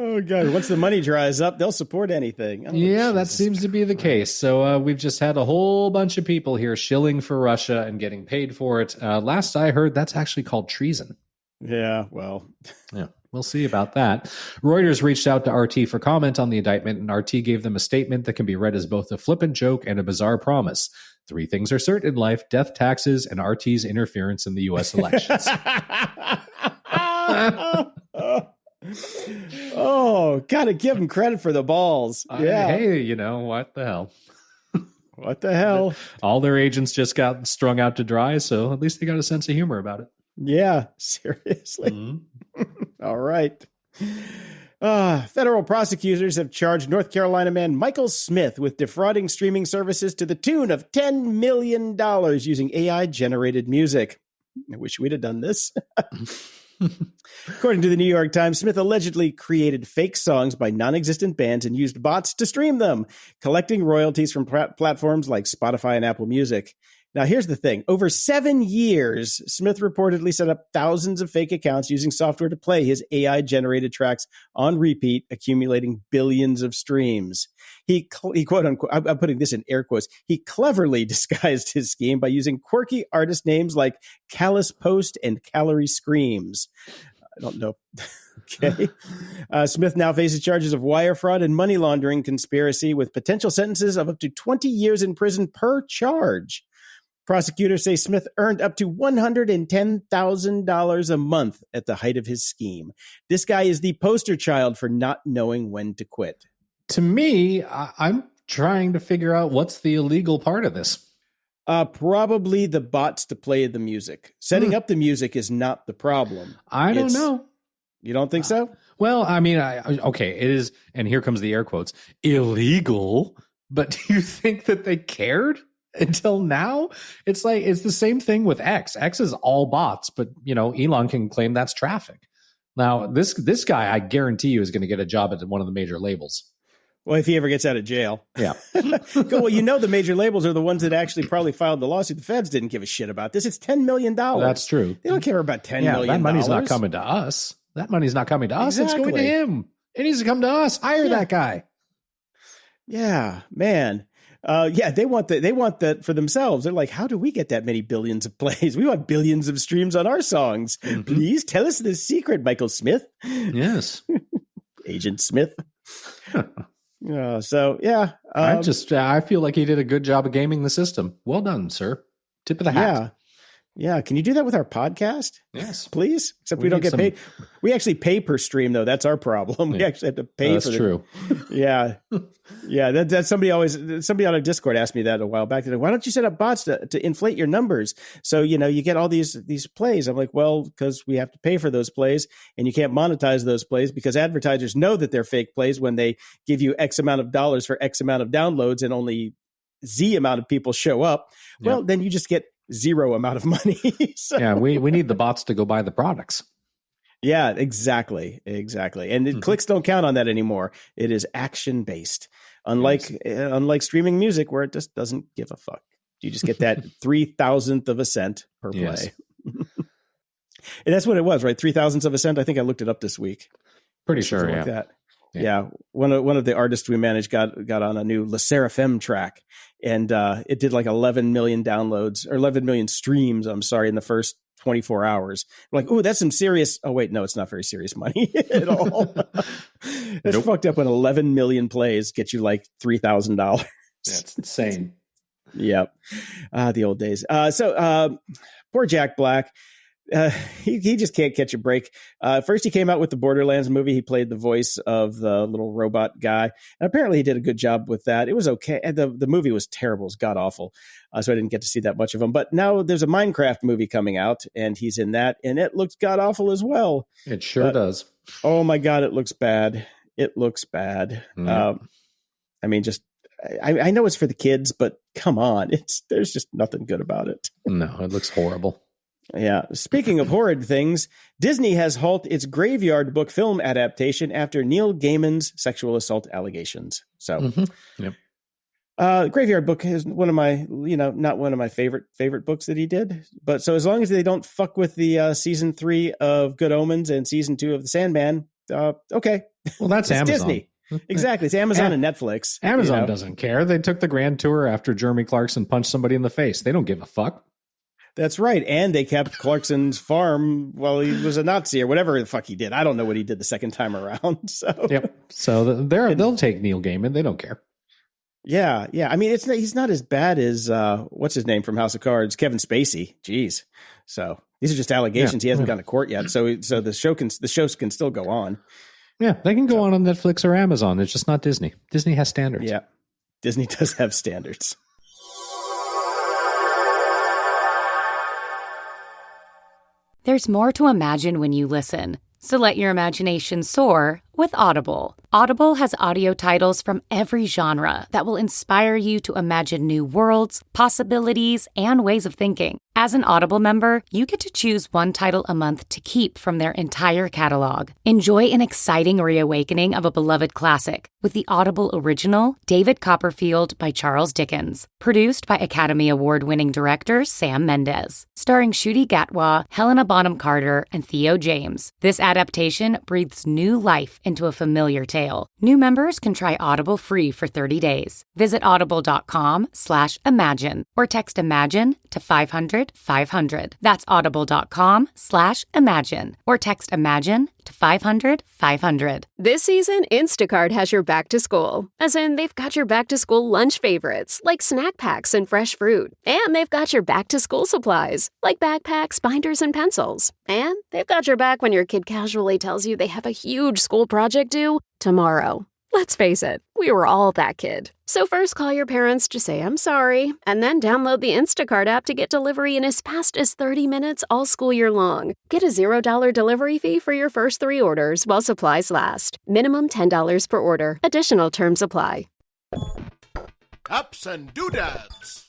Oh, God. Once the money dries up, they'll support anything. Oh, yeah, that seems to be the case. So we've just had a whole bunch of people here shilling for Russia and getting paid for it. Last I heard, that's actually called treason. Yeah, well. Yeah, we'll see about that. Reuters reached out to RT for comment on the indictment, and RT gave them a statement that can be read as both a flippant joke and a bizarre promise. 3 things are certain in life: death, taxes, and RT's interference in the U.S. elections. Oh, gotta give him credit for the balls. Yeah. Hey, you know, what the hell? What the hell? All their agents just got strung out to dry, so at least they got a sense of humor about it. Yeah, seriously. Mm-hmm. All right. Federal prosecutors have charged North Carolina man Michael Smith with defrauding streaming services to the tune of $10 million using AI-generated music. I wish we'd have done this. According to the New York Times, Smith allegedly created fake songs by non-existent bands and used bots to stream them, collecting royalties from platforms like Spotify and Apple Music. Now, here's the thing. Over 7 years, Smith reportedly set up thousands of fake accounts using software to play his AI-generated tracks on repeat, accumulating billions of streams. He quote unquote, I'm putting this in air quotes, he cleverly disguised his scheme by using quirky artist names like Callous Post and Calorie Screams. I don't know. Okay. Smith now faces charges of wire fraud and money laundering conspiracy with potential sentences of up to 20 years in prison per charge. Prosecutors say Smith earned up to $110,000 a month at the height of his scheme. This guy is the poster child for not knowing when to quit. To me, I'm trying to figure out what's the illegal part of this. Probably the bots to play the music. Setting up the music is not the problem. I don't know. You don't think so? Well, I mean, okay, it is, and here comes the air quotes, illegal, but do you think that they cared until now? It's like, it's the same thing with X. X is all bots, but, Elon can claim that's traffic. Now, this guy, I guarantee you, is going to get a job at one of the major labels. Well, if he ever gets out of jail. Yeah. Well, the major labels are the ones that actually probably filed the lawsuit. The feds didn't give a shit about this. It's $10 million. That's true. They don't care about $10 million. That money's not coming to us. That money's not coming to us. Exactly. It's going to him. It needs to come to us. Hire that guy. Yeah, man. They want that for themselves. They're like, how do we get that many billions of plays? We want billions of streams on our songs. Mm-hmm. Please tell us the secret, Michael Smith. Yes. Agent Smith. I feel like he did a good job of gaming the system. Well done, sir. Tip of the hat. Yeah. Can you do that with our podcast? Yes. Please? Except we don't get paid. We actually pay per stream, though. That's our problem. We actually have to pay for it. That's true. Yeah. Yeah. That's somebody on our Discord asked me that a while back. They're like, why don't you set up bots to inflate your numbers? So, you get all these plays. I'm like, well, because we have to pay for those plays, and you can't monetize those plays because advertisers know that they're fake plays when they give you X amount of dollars for X amount of downloads and only Z amount of people show up. Well, then you just get zero amount of money. Yeah, we need the bots to go buy the products. Yeah, exactly. And clicks don't count on that anymore. It is action based. Unlike streaming music, where it just doesn't give a fuck. You just get that 3,000th of a cent per play. Yes. And that's what it was, right? 3,000ths of a cent. I think I looked it up this week. Pretty sure, yeah. Like that. Yeah. One of the artists we managed got on a new Le Seraphim track, and it did like 11 million downloads or 11 million streams. I'm sorry, in the first 24 hours. We're like, oh, that's some serious. Oh wait, no, it's not very serious money at all. It's fucked up when 11 million plays get you like $3,000. That's insane. Yep. The old days. So poor Jack Black. He just can't catch a break. First, he came out with the Borderlands movie. He played the voice of the little robot guy, and apparently he did a good job with that. It was okay. The movie was terrible. It was god awful. So I didn't get to see that much of him. But now there's a Minecraft movie coming out, and he's in that, and it looks god awful as well. It sure does. Oh my God, it looks bad. It looks bad. Mm. I mean, I know it's for the kids, but come on, there's just nothing good about it. No, it looks horrible. Yeah. Speaking of horrid things, Disney has halted its Graveyard Book film adaptation after Neil Gaiman's sexual assault allegations. So, Graveyard Book is one of my, not one of my favorite books that he did. But so as long as they don't fuck with the season 3 of Good Omens and season 2 of The Sandman, okay. Well, that's Amazon. Disney. Exactly. It's Amazon and Netflix. Amazon doesn't care. They took the grand tour after Jeremy Clarkson punched somebody in the face. They don't give a fuck. That's right. And they kept Clarkson's farm while he was a Nazi or whatever the fuck he did. I don't know what he did the second time around. So, yep. So they'll take Neil Gaiman. They don't care. Yeah. Yeah. I mean, he's not as bad as, what's his name from House of Cards? Kevin Spacey. Jeez. So these are just allegations. He hasn't gone to court yet. So the shows can still go on. Yeah. They can go on Netflix or Amazon. It's just not Disney. Disney has standards. Yeah. Disney does have standards. There's more to imagine when you listen. So let your imagination soar with Audible. Audible has audio titles from every genre that will inspire you to imagine new worlds, possibilities, and ways of thinking. As an Audible member, you get to choose one title a month to keep from their entire catalog. Enjoy an exciting reawakening of a beloved classic with the Audible original David Copperfield by Charles Dickens, produced by Academy Award-winning director Sam Mendes, starring Ncuti Gatwa, Helena Bonham Carter, and Theo James. This adaptation breathes new life into a familiar tale. New members can try Audible free for 30 days. Visit audible.com/imagine or text imagine to 500-500. That's audible.com/imagine or text imagine to 500-500. This season, Instacart has your back to school. As in, they've got your back to school lunch favorites, like snack packs and fresh fruit. And they've got your back to school supplies, like backpacks, binders, and pencils. And they've got your back when your kid casually tells you they have a huge school project due tomorrow. Let's face it, we were all that kid. So first call your parents to say I'm sorry, and then download the Instacart app to get delivery in as fast as 30 minutes all school year long. Get a $0 delivery fee for your first 3 orders while supplies last. Minimum $10 per order. Additional terms apply. Ups and doodads.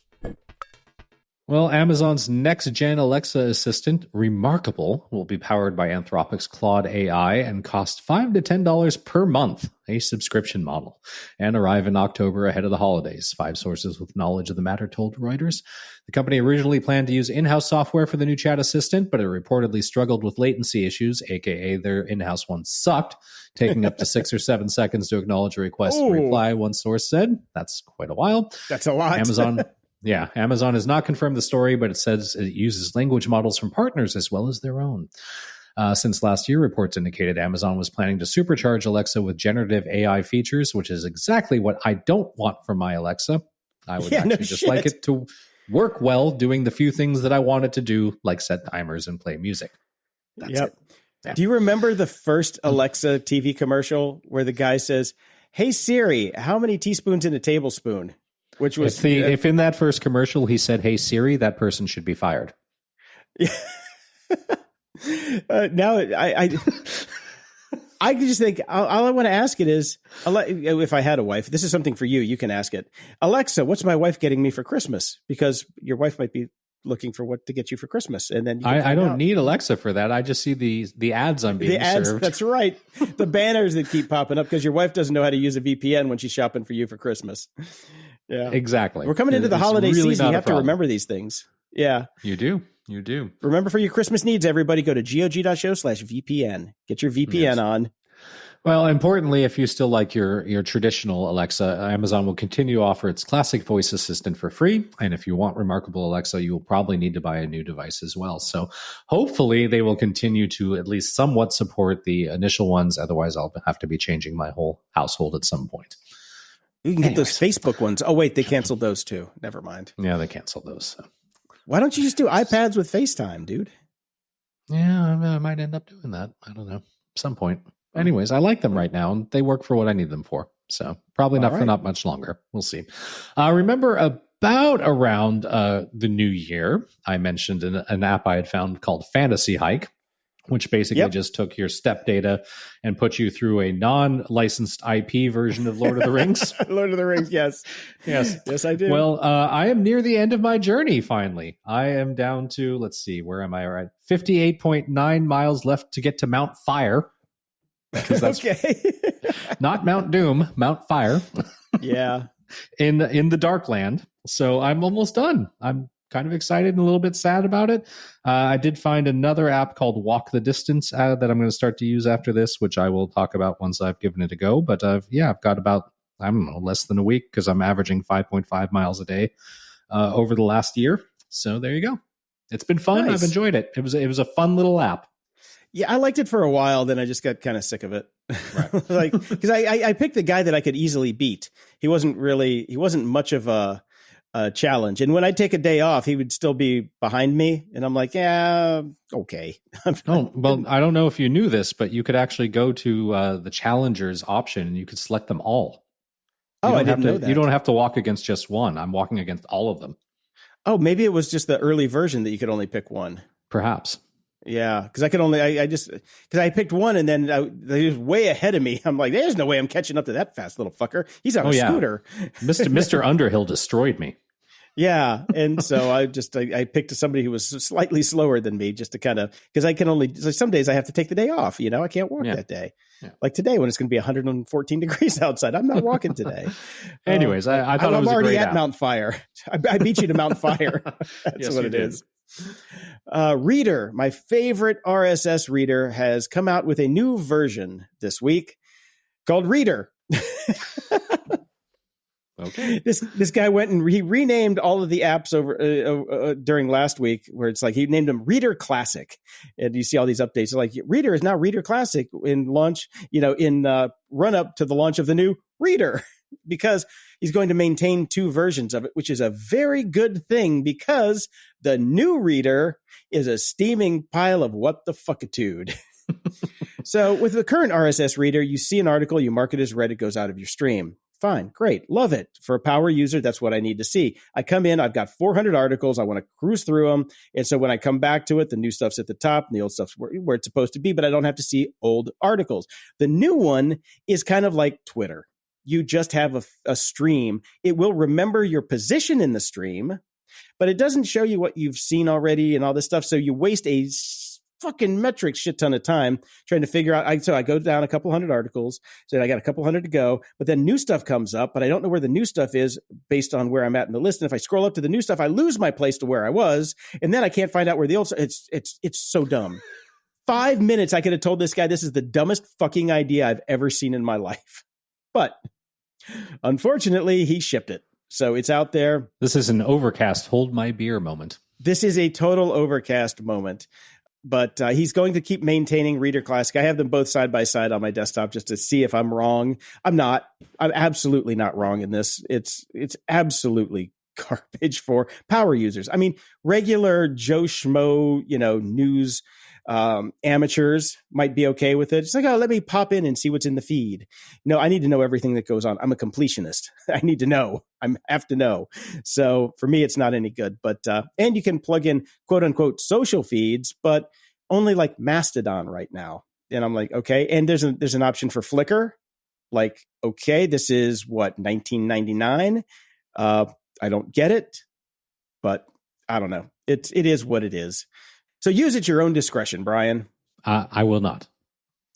Well, Amazon's next-gen Alexa assistant, Remarkable, will be powered by Anthropic's Claude AI and cost $5 to $10 per month, a subscription model, and arrive in October ahead of the holidays, 5 sources with knowledge of the matter told Reuters. The company originally planned to use in-house software for the new chat assistant, but it reportedly struggled with latency issues, aka their in-house one sucked, taking up to 6 or 7 seconds to acknowledge a request to reply, one source said. That's quite a while. That's a lot. Amazon has not confirmed the story, but it says it uses language models from partners as well as their own. Since last year, reports indicated Amazon was planning to supercharge Alexa with generative AI features, which is exactly what I don't want from my Alexa. I would like it to work well doing the few things that I want it to do, like set timers and play music. That's it. Yeah. Do you remember the first Alexa TV commercial where the guy says, "Hey Siri, how many teaspoons in a tablespoon?" Which was if in that first commercial he said, "Hey Siri," that person should be fired. Yeah. Now I just think all I want to ask it is, if I had a wife, this is something for you. You can ask it, Alexa, what's my wife getting me for Christmas? Because your wife might be looking for what to get you for Christmas, and then I don't need Alexa for that. I just see the ads I'm being served. That's right, the banners that keep popping up because your wife doesn't know how to use a VPN when she's shopping for you for Christmas. Yeah, exactly. We're coming into the holiday season. You have to remember these things. Yeah, you do. Remember, for your Christmas needs, everybody go to gog.show/VPN. Get your VPN on. Well, importantly, if you still like your traditional Alexa, Amazon will continue to offer its classic voice assistant for free. And if you want Remarkable Alexa, you will probably need to buy a new device as well. So hopefully they will continue to at least somewhat support the initial ones. Otherwise, I'll have to be changing my whole household at some point. You can get those Facebook ones. Oh, wait, they canceled those too. Never mind. Yeah, they canceled those. So. Why don't you just do iPads with FaceTime, dude? Yeah, I might end up doing that. I don't know. At some point. Anyways, I like them right now, and they work for what I need them for. So probably not for not much longer. We'll see. Remember about around the new year, I mentioned an app I had found called Fantasy Hike, which basically just took your step data and put you through a non-licensed IP version of Lord of the Rings. Lord of the Rings, yes. Yes, I do. Well, I am near the end of my journey, finally. I am down to, let's see, where am I? Right, 58.9 miles left to get to Mount Fire. Because that's not Mount Doom, Mount Fire. Yeah. in the Darkland. So I'm almost done. I'm kind of excited and a little bit sad about it. I did find another app called Walk the Distance that I'm going to start to use after this, which I will talk about once I've given it a go. But I've got about, I don't know, less than a week because I'm averaging 5.5 miles a day over the last year. So there you go. It's been fun. Nice. I've enjoyed it. It was a fun little app. Yeah, I liked it for a while. Then I just got kind of sick of it. Right. Because I picked a guy that I could easily beat. He wasn't much of a challenge. And when I take a day off, he would still be behind me. And I'm like, yeah, okay. Well, I don't know if you knew this, but you could actually go to the challengers option and you could select them all. I didn't know that. You don't have to walk against just one. I'm walking against all of them. Oh, maybe it was just the early version that you could only pick one. Perhaps. Yeah, because I could only because I picked one and then they was way ahead of me. I'm like, there's no way I'm catching up to that fast little fucker. He's on a scooter. Mr. Underhill destroyed me. Yeah, and so I picked somebody who was slightly slower than me just to kind of, because I can only, some days I have to take the day off, I can't walk that day. Yeah. Like today when it's going to be 114 degrees outside, I'm not walking today. Anyways, I thought it was already a great at app. Mount Fire. I beat you to Mount Fire. That's yes, what it did. is. Reader, my favorite RSS reader, has come out with a new version this week called Reader. Okay. This guy went and he renamed all of the apps over during last week, where it's like he named them Reader Classic, and you see all these updates. Like Reader is now Reader Classic in launch, in run up to the launch of the new Reader, because he's going to maintain two versions of it, which is a very good thing because the new Reader is a steaming pile of what the fuckitude. So with the current RSS reader, you see an article, you mark it as read, it goes out of your stream. Fine, great, love it. For a power user, that's what I need to see. I come in, I've got 400 articles, I want to cruise through them. And so when I come back to it, the new stuff's at the top and the old stuff's where it's supposed to be, but I don't have to see old articles. The new one is kind of like Twitter. You just have a stream. It will remember your position in the stream, but it doesn't show you what you've seen already and all this stuff. So you waste a fucking metric shit ton of time trying to figure out. So I go down a couple hundred articles, so I got a couple hundred to go, but then new stuff comes up, but I don't know where the new stuff is based on where I'm at in the list. And if I scroll up to the new stuff, I lose my place to where I was, and then I can't find out where the old stuff. It's so dumb. 5 minutes, I could have told this guy this is the dumbest fucking idea I've ever seen in my life. But unfortunately, he shipped it. So it's out there. This is an Overcast hold my beer moment. This is a total Overcast moment. But he's going to keep maintaining Reader Classic. I have them both side by side on my desktop just to see if I'm wrong. I'm not. I'm absolutely not wrong in this. It's absolutely garbage for power users. I mean, regular Joe Schmo, news amateurs might be okay with it. It's like, oh, let me pop in and see what's in the feed. No, I need to know everything that goes on. I'm a completionist. I need to know. I have to know. So for me, it's not any good. But and you can plug in quote unquote social feeds, but only like Mastodon right now. And I'm like, okay. And there's an option for Flickr. Like, okay, this is what, 1999. I don't get it, but I don't know. It is what it is. So use at your own discretion, Brian. I will not.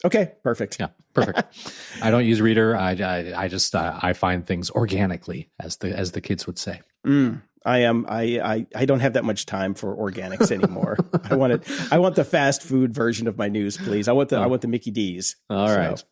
Okay, perfect. Yeah, perfect. I don't use Reader. I just I find things organically, as the kids would say. I don't have that much time for organics anymore. I want the fast food version of my news, please. I want the Mickey D's. All right.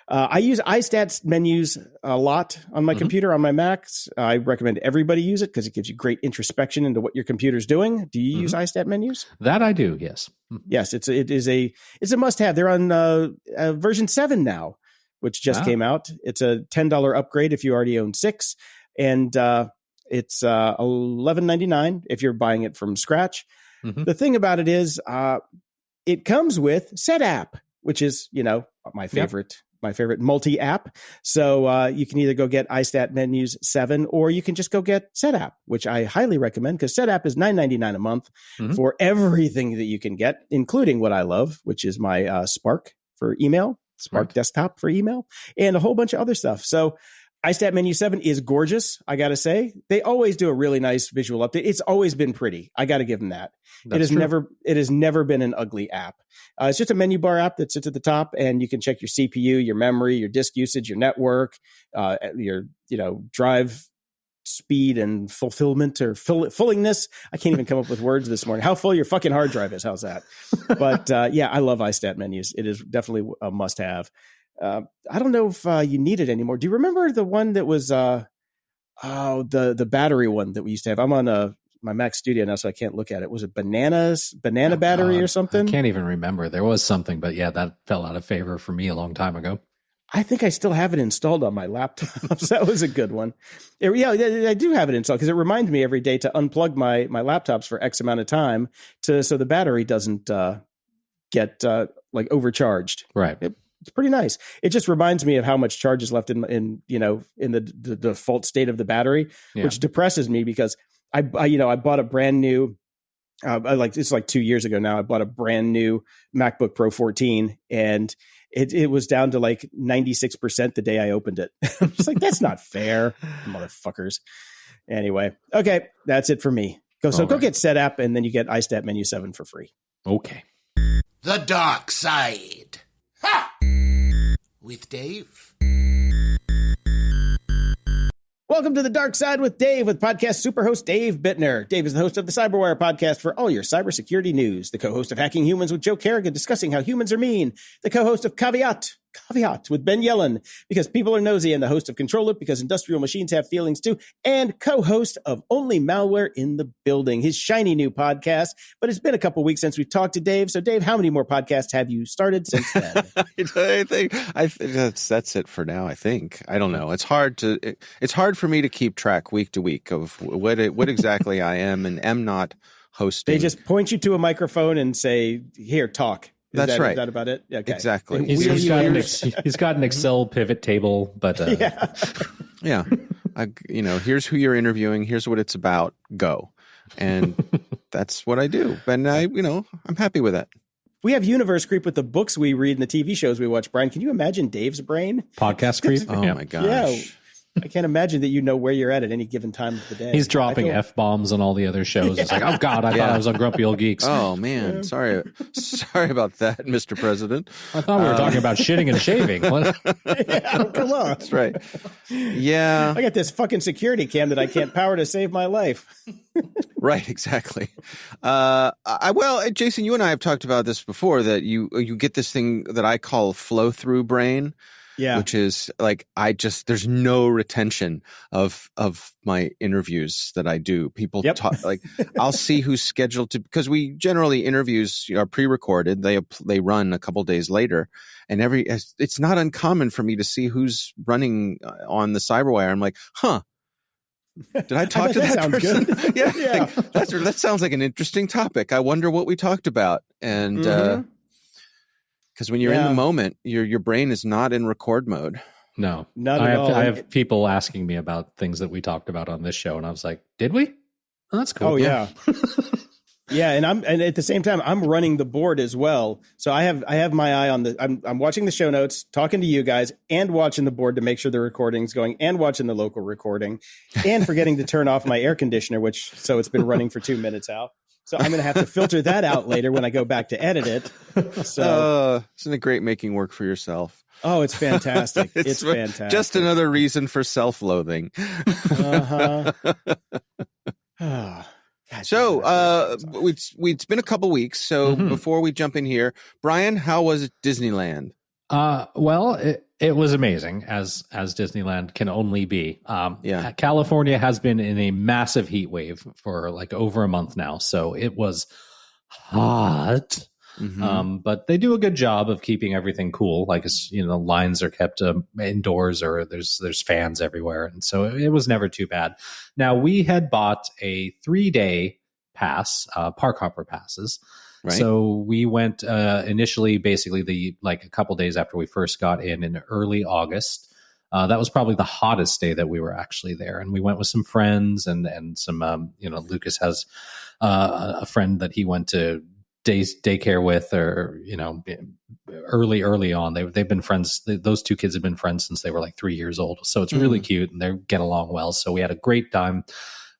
I use iStats menus a lot on my computer, on my Macs. I recommend everybody use it because it gives you great introspection into what your computer's doing. Do you use iStat menus? That I do, yes. Yes, it's a must-have. They're on version 7 now, which just came out. It's a $10 upgrade if you already own 6, and it's $11.99 if you're buying it from scratch. Mm-hmm. The thing about it is, it comes with SetApp, which is my favorite. Yep. My favorite multi-app. So you can either go get iStat Menus 7, or you can just go get SetApp, which I highly recommend, because SetApp is $9.99 a month for everything that you can get, including what I love, which is my Spark for email, Spark Desktop for email, and a whole bunch of other stuff. So iStat Menu 7 is gorgeous, I got to say. They always do a really nice visual update. It's always been pretty. I got to give them that. It has never been an ugly app. It's just a menu bar app that sits at the top, and you can check your CPU, your memory, your disk usage, your network, your drive speed and fulfillment or fullingness. I can't even come up with words this morning. How full your fucking hard drive is. How's that? But I love iStat Menus. It is definitely a must-have. I don't know if you need it anymore. Do you remember the one that was the battery one that we used to have? I'm on my Mac Studio now, so I can't look at it. Was it banana battery or something? I can't even remember. There was something, but yeah, that fell out of favor for me a long time ago. I think I still have it installed on my laptop. So that was a good one. I do have it installed because it reminds me every day to unplug my laptops for X amount of time so the battery doesn't get overcharged. Right. It's pretty nice. It just reminds me of how much charge is left in the default state of the battery, which depresses me because I bought a brand new It's like 2 years ago now. I bought a brand new MacBook Pro 14, and it was down to like 96% the day I opened it. I'm just like, that's not fair, motherfuckers. Anyway, okay, that's it for me. Go get SetApp, and then you get iStat Menu 7 for free. Okay. The Dark Side. Ha! With Dave. Welcome to The Dark Side with Dave, with podcast superhost Dave Bittner. Dave is the host of the Cyberwire podcast for all your cybersecurity news, the co-host of Hacking Humans with Joe Kerrigan, discussing how humans are mean, the co-host of Caveat with Ben Yellen, because people are nosy, and the host of Control Loop, because industrial machines have feelings too, and co-host of Only Malware in the Building, his shiny new podcast. But it's been a couple weeks since we've talked to Dave. So Dave, how many more podcasts have you started since then? I think that's it for now. I think. I don't know. It's hard for me to keep track week to week of what exactly I am and am not hosting. They just point you to a microphone and say, "Here, talk." That's right. Is that about it? Okay. Exactly. He's got an Excel pivot table, but yeah. Here's who you're interviewing. Here's what it's about. Go, and that's what I do. And I'm happy with that. We have universe creep with the books we read and the TV shows we watch. Brian, can you imagine Dave's brain? Podcast creep. Oh my gosh. Yeah. I can't imagine that you know where you're at any given time of the day. He's dropping F-bombs on all the other shows. It's like, oh God, I thought I was on Grumpy Old Geeks. Oh man, sorry about that, Mr. President. I thought we were talking about shitting and shaving. What? Yeah, come on. That's right. Yeah. I got this fucking security cam that I can't power to save my life. Right, exactly. Jason, you and I have talked about this before, that you get this thing that I call flow-through brain. Yeah. Which is like, there's no retention of my interviews that I do. People talk, like, I'll see who's scheduled to, because we generally interviews are pre-recorded. They run a couple days later, and it's not uncommon for me to see who's running on the Cyberwire. I'm like, did I talk to that person? Good. Yeah. Like, that sounds like an interesting topic. I wonder what we talked about. And, because when you're in the moment, your brain is not in record mode. No, not at all. I have people asking me about things that we talked about on this show, and I was like, "Did we? Oh, that's cool." Oh yeah, yeah. And at the same time, I'm running the board as well. So I have my eye on I'm watching the show notes, talking to you guys, and watching the board to make sure the recording's going, and watching the local recording, and forgetting to turn off my air conditioner, so it's been running for 2 minutes out. So I'm going to have to filter that out later when I go back to edit it. So isn't it great making work for yourself? Oh, it's fantastic. It's fantastic. Just another reason for self-loathing. Uh-huh. So it's been a couple weeks. So before we jump in here, Brian, how was Disneyland? Well, it was amazing, as Disneyland can only be. California has been in a massive heat wave for like over a month now, so it was hot. But they do a good job of keeping everything cool. Like, lines are kept indoors, or there's fans everywhere, and so it was never too bad. Now, we had bought a 3-day pass, park hopper passes. Right. So we went initially, basically a couple days after we first got in early August. That was probably the hottest day that we were actually there, and we went with some friends and some. Lucas has a friend that he went to daycare with, or early on. They've been friends. Those two kids have been friends since they were like 3 years old. So it's really cute, and they get along well. So we had a great time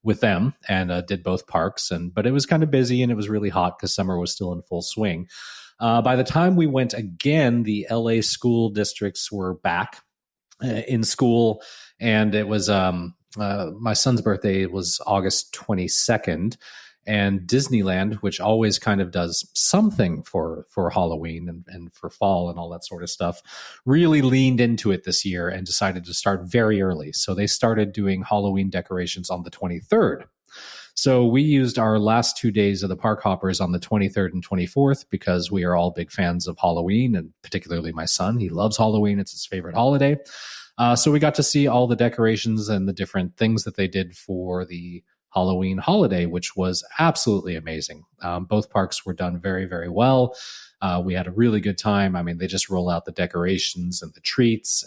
with them, and did both parks, but it was kind of busy, and it was really hot because summer was still in full swing. By the time we went again, the LA school districts were back in school, and it was my son's birthday was August 22nd, and Disneyland, which always kind of does something for Halloween and for fall and all that sort of stuff, really leaned into it this year and decided to start very early. So they started doing Halloween decorations on the 23rd. So we used our last 2 days of the park hoppers on the 23rd and 24th, because we are all big fans of Halloween, and particularly my son. He loves Halloween. It's his favorite holiday. So we got to see all the decorations and the different things that they did for the Halloween holiday, which was absolutely amazing. Both parks were done very, very well. We had a really good time. I mean, they just roll out the decorations and the treats.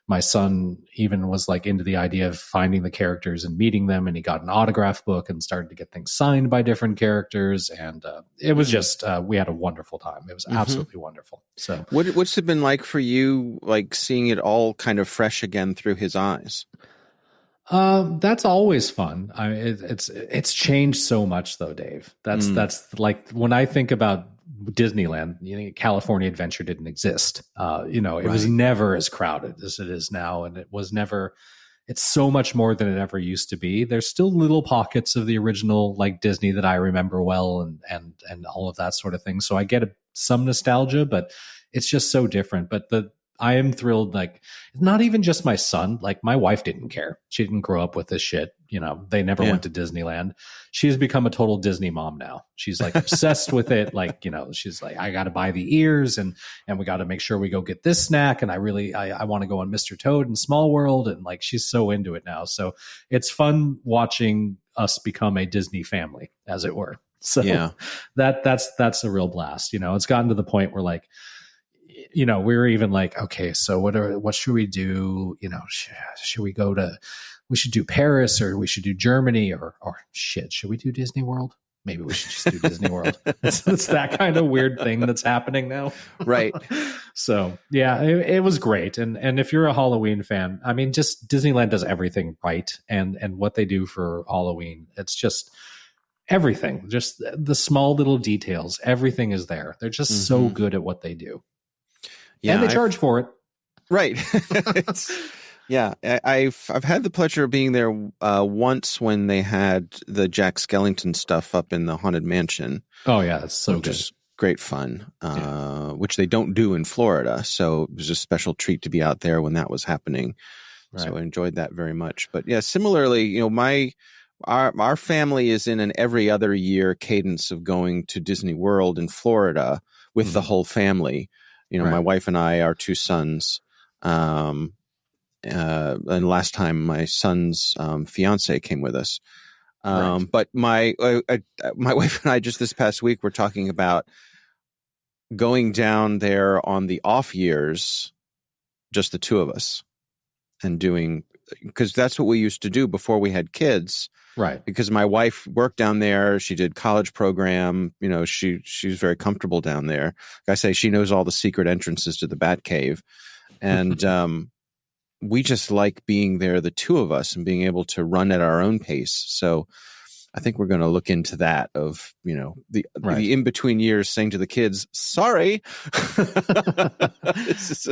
my son even was like into the idea of finding the characters and meeting them, and he got an autograph book and started to get things signed by different characters, and it was just we had a wonderful time. It was absolutely wonderful. So what's it been like for you, like seeing it all kind of fresh again through his eyes? That's always fun. It's changed so much though, Dave. That's like when I think about Disneyland, California Adventure didn't exist. It was never as crowded as it is now. And it's so much more than it ever used to be. There's still little pockets of the original like Disney that I remember well and all of that sort of thing. So I get some nostalgia, but it's just so different. But I am thrilled, like, not even just my son, like my wife didn't care. She didn't grow up with this shit. They never went to Disneyland. She's become a total Disney mom now. She's like obsessed with it. Like, she's like, I got to buy the ears and we got to make sure we go get this snack. And I want to go on Mr. Toad and Small World. And like, she's so into it now. So it's fun watching us become a Disney family, as it were. So that's a real blast. It's gotten to the point where like, we're even like, okay, so what should we do? We should do Paris, or we should do Germany, or shit, should we do Disney World? Maybe we should just do Disney World. It's that kind of weird thing that's happening now. Right. So yeah, it was great. And if you're a Halloween fan, I mean, just Disneyland does everything right. And what they do for Halloween, it's just everything, just the small little details, everything is there. They're just so good at what they do. Yeah, and they charge for it. Right. I've had the pleasure of being there once when they had the Jack Skellington stuff up in the Haunted Mansion. Oh, yeah, that's so good. Which is great fun, which they don't do in Florida. So it was a special treat to be out there when that was happening. Right. So I enjoyed that very much. But yeah, similarly, our family is in an every other year cadence of going to Disney World in Florida with the whole family. My wife and I, our two sons, and last time my son's fiance came with us. But my wife and I just this past week were talking about going down there on the off years, just the two of us, and doing, because that's what we used to do before we had kids. Right. Because my wife worked down there. She did college program. She's very comfortable down there. Like I say, she knows all the secret entrances to the Bat Cave. And we just like being there, the two of us, and being able to run at our own pace. So I think we're going to look into that of, the in-between years saying to the kids, sorry, this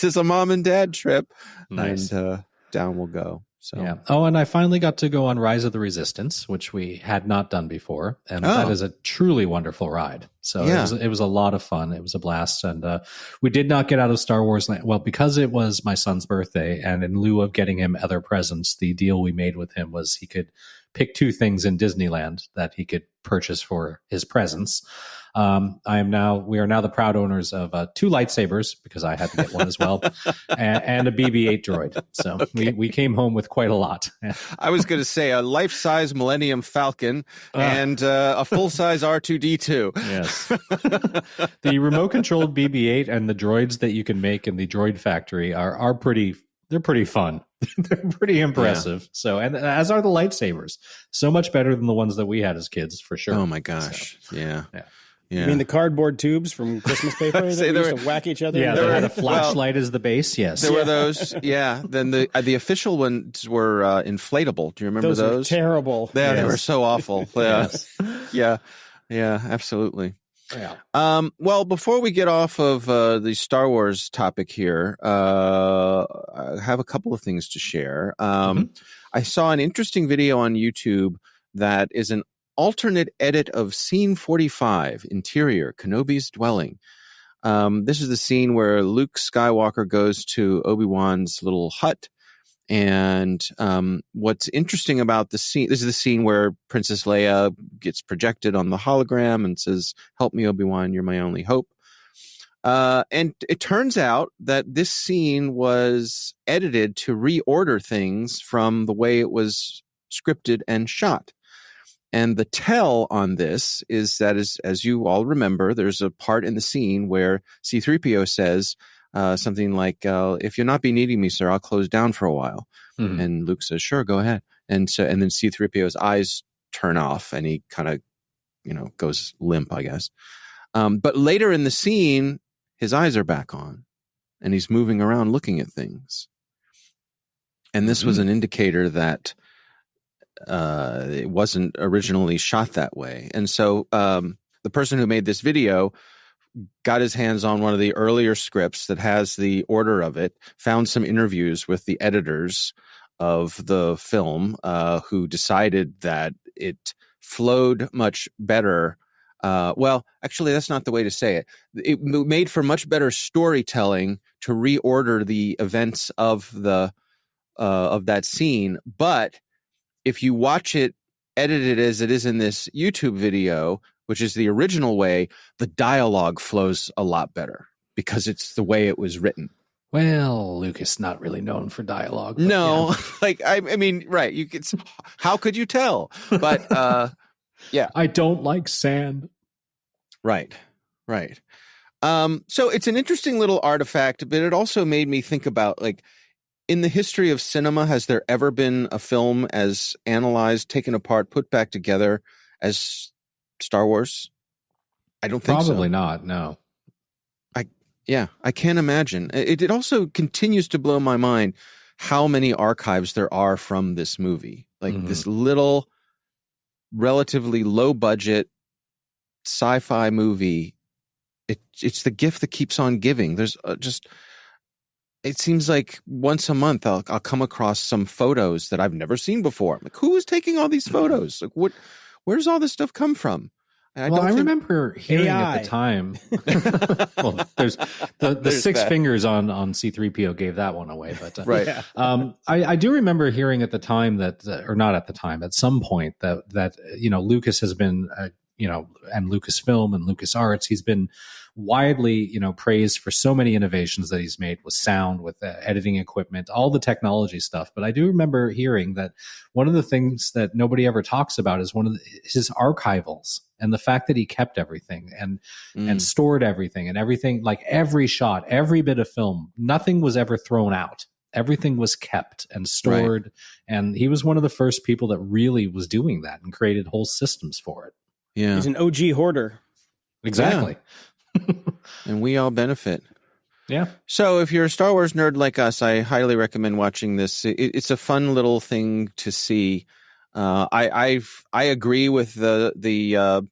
is a mom and dad trip. Nice. And down we'll go. So. Yeah. Oh, and I finally got to go on Rise of the Resistance, which we had not done before, and that is a truly wonderful ride. So it was a lot of fun. It was a blast, and we did not get out of Star Wars Land. Well, because it was my son's birthday, and in lieu of getting him other presents, the deal we made with him was he could pick two things in Disneyland that he could purchase for his presents. We are now the proud owners of two lightsabers, because I had to get one as well, and a BB-8 droid. So we came home with quite a lot. I was going to say a life-size Millennium Falcon and a full-size R2-D2. Yes. The remote-controlled BB-8 and the droids that you can make in the Droid Factory are pretty. They're pretty fun. They're pretty impressive. Yeah. So, and as are the lightsabers. So much better than the ones that we had as kids, for sure. Oh my gosh! So, yeah. You mean the cardboard tubes from Christmas paper that we used to whack each other? Yeah, they had a flashlight as the base. Yes, there were those. Yeah. Then the official ones were inflatable. Do you remember those? Those were terrible. Yeah, they were so awful. Yeah. Yeah, absolutely. Yeah. Well, before we get off of the Star Wars topic here, I have a couple of things to share. I saw an interesting video on YouTube that is an alternate edit of Scene 45, Interior, Kenobi's Dwelling. This is the scene where Luke Skywalker goes to Obi-Wan's little hut. And what's interesting about the scene, this is the scene where Princess Leia gets projected on the hologram and says, help me, Obi-Wan, you're my only hope. And it turns out that this scene was edited to reorder things from the way it was scripted and shot. And the tell on this is that, as you all remember, there's a part in the scene where C-3PO says, something like, if you'll not be needing me, sir, I'll close down for a while. Mm-hmm. And Luke says, sure, go ahead. And then C-3PO's eyes turn off and he kind of, goes limp, I guess. But later in the scene, his eyes are back on and he's moving around looking at things. And this was an indicator that it wasn't originally shot that way. And so the person who made this video got his hands on one of the earlier scripts that has the order of it, found some interviews with the editors of the film who decided that it flowed much better. Well, actually, that's not the way to say it. It made for much better storytelling to reorder the events of that scene. But if you watch it edited as it is in this YouTube video, which is the original way, the dialogue flows a lot better because it's the way it was written. Well, Lucas not really known for dialogue. No, yeah. I mean, right. How could you tell? But yeah. I don't like sand. Right. So it's an interesting little artifact, but it also made me think about, like, in the history of cinema, has there ever been a film as analyzed, taken apart, put back together as Star Wars? I don't think so. Probably not, no. I can't imagine. It also continues to blow my mind how many archives there are from this movie. Like this little, relatively low budget sci-fi movie. It's the gift that keeps on giving. There's it seems like once a month I'll come across some photos that I've never seen before. Like, who is taking all these photos? Like, where's all this stuff come from? I remember hearing AI. At the time. Well, there's the six that. Fingers on C-3PO gave that one away, but right. I do remember hearing at the time that, or not at the time, at some point that Lucas has been and Lucasfilm and LucasArts, he's been widely praised for so many innovations that he's made with sound, with editing equipment, all the technology stuff. But I do remember hearing that one of the things that nobody ever talks about is his archivals and the fact that he kept everything and stored everything, and everything, like every shot, every bit of film, nothing was ever thrown out. Everything was kept and stored. Right. And he was one of the first people that really was doing that and created whole systems for it. Yeah. He's an OG hoarder. Exactly. Yeah. And we all benefit. Yeah. So if you're a Star Wars nerd like us, I highly recommend watching this. It's a fun little thing to see. I agree with the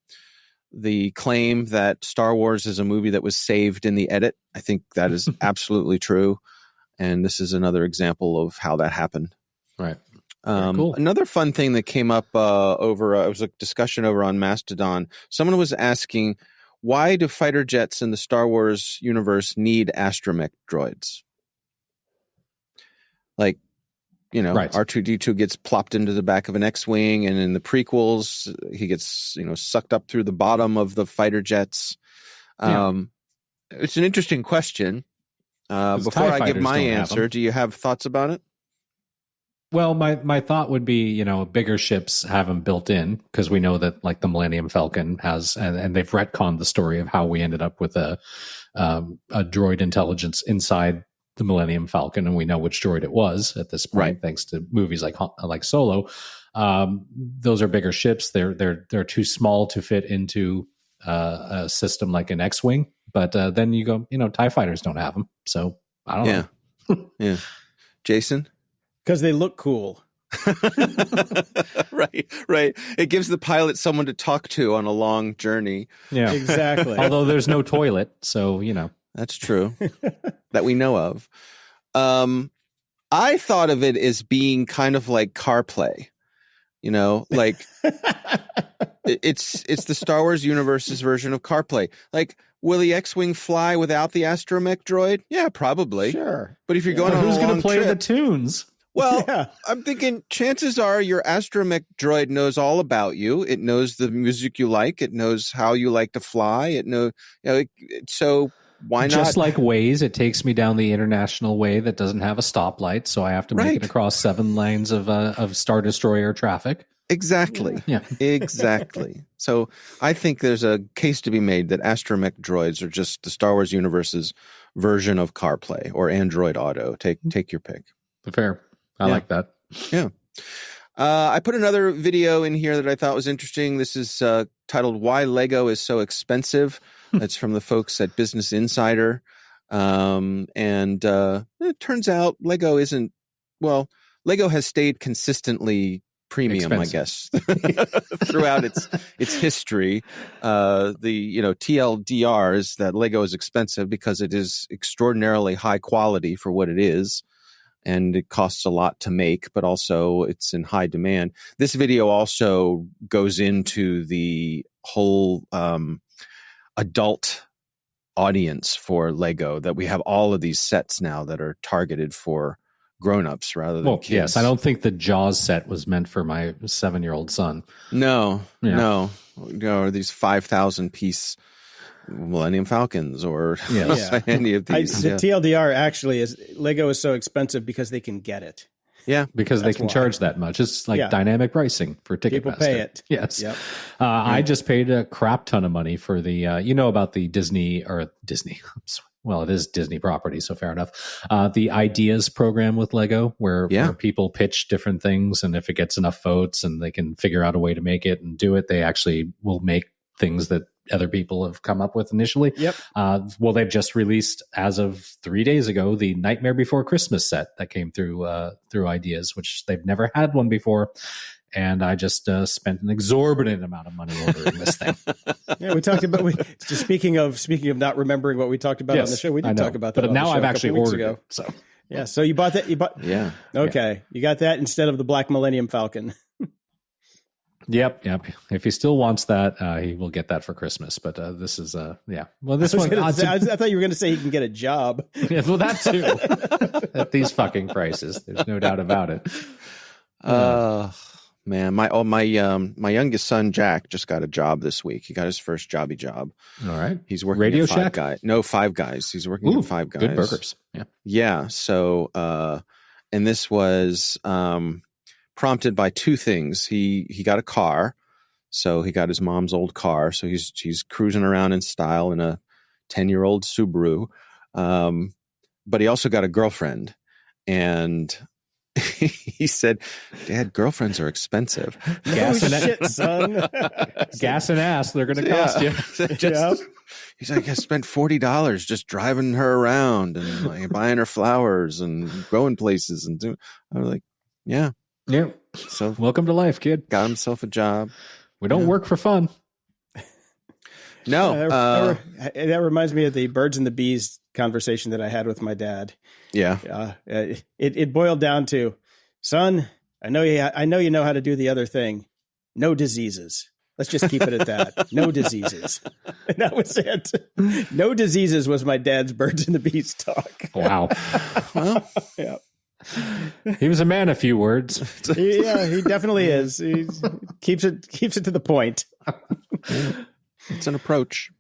claim that Star Wars is a movie that was saved in the edit. I think that is absolutely true. And this is another example of how that happened. Right. Cool. Another fun thing that came up it was a discussion over on Mastodon. Someone was asking, why do fighter jets in the Star Wars universe need astromech droids? Like, right. R2-D2 gets plopped into the back of an X-Wing, and in the prequels, he gets, sucked up through the bottom of the fighter jets. It's an interesting question. Before I give my answer, do you have thoughts about it? Well, my thought would be, bigger ships have them built in, because we know that, like, the Millennium Falcon has, and they've retconned the story of how we ended up with a droid intelligence inside the Millennium Falcon, and we know which droid it was at this point, right, thanks to movies like Solo. Those are bigger ships. They're too small to fit into a system like an X-Wing. But then you go, TIE fighters don't have them, so I don't know. Yeah, Jason. Because they look cool. Right. It gives the pilot someone to talk to on a long journey. Yeah, exactly. Although there's no toilet, so that's true that we know of. I thought of it as being kind of like CarPlay. Like it's the Star Wars universe's version of CarPlay. Like, will the X-Wing fly without the astromech droid? Yeah, probably. Sure. But if you're going on who's going to play trip, the tunes? Well, yeah. I'm thinking chances are your astromech droid knows all about you. It knows the music you like. It knows how you like to fly. It knows, so why not? Just like Waze, it takes me down the international way that doesn't have a stoplight, so I have to make it across 7 lanes of Star Destroyer traffic. Exactly. Yeah. Exactly. So I think there's a case to be made that astromech droids are just the Star Wars universe's version of CarPlay or Android Auto. Take your pick. Fair. I like that. Yeah. I put another video in here that I thought was interesting. This is titled "Why Lego is So Expensive." It's from the folks at Business Insider. And it turns out Lego has stayed consistently premium, expensive. I guess, throughout its history. The TLDR is that Lego is expensive because it is extraordinarily high quality for what it is, and it costs a lot to make, but also it's in high demand. This video also goes into the whole adult audience for Lego, that we have all of these sets now that are targeted for grown-ups rather than kids. Yes, I don't think the Jaws set was meant for my 7-year-old son. No. Or these 5,000-piece Millennium Falcons or any of these. The TLDR actually is Lego is so expensive because they can get it. Yeah, because they can charge that much. It's like dynamic pricing for Ticketmaster. People pay it. Yes. Yep. I just paid a crap ton of money for the, about the Disney. Well, it is Disney property, so fair enough. The Ideas program with Lego, where people pitch different things, and if it gets enough votes and they can figure out a way to make it and do it, they actually will make things that other people have come up with initially. Yep. Well, they've just released, as of 3 days ago, the Nightmare Before Christmas set that came through Ideas, which they've never had one before. And I just spent an exorbitant amount of money ordering this thing. Yeah, we talked about. Speaking of not remembering what we talked about on the show, we did talk about that. But now I've actually ordered it. So yeah, so you bought that. Yeah. Okay, you got that instead of the Black Millennium Falcon. Yep. If he still wants that, he will get that for Christmas. But this is Well, this one. I thought you were going to say he can get a job. Yeah, well, that too. At these fucking prices, there's no doubt about it. Man, my youngest son Jack just got a job this week. He got his first jobby job. All right, he's working Radio at Shack. Five Guys. He's working at Five Guys. Good burgers. Yeah. So, and this was prompted by two things. He got a car, so he got his mom's old car. So he's cruising around in style in a 10-year-old Subaru. But he also got a girlfriend, and he said, "Dad, girlfriends are expensive." Gas son. Gas and ass, they're going to cost you. He's like, "I spent $40 just driving her around and like, buying her flowers and going places." And I was like, "Yeah." So welcome to life, kid. Got himself a job. We don't work for fun. No. That reminds me of the birds and the bees conversation that I had with my dad. Yeah. It boiled down to, son, I know you know how to do the other thing. No diseases. Let's just keep it at that. No diseases. And that was it. No diseases was my dad's birds and the bees talk. Wow. Well, yeah. He was a man of few words. Yeah, he definitely is. He keeps it to the point. It's an approach.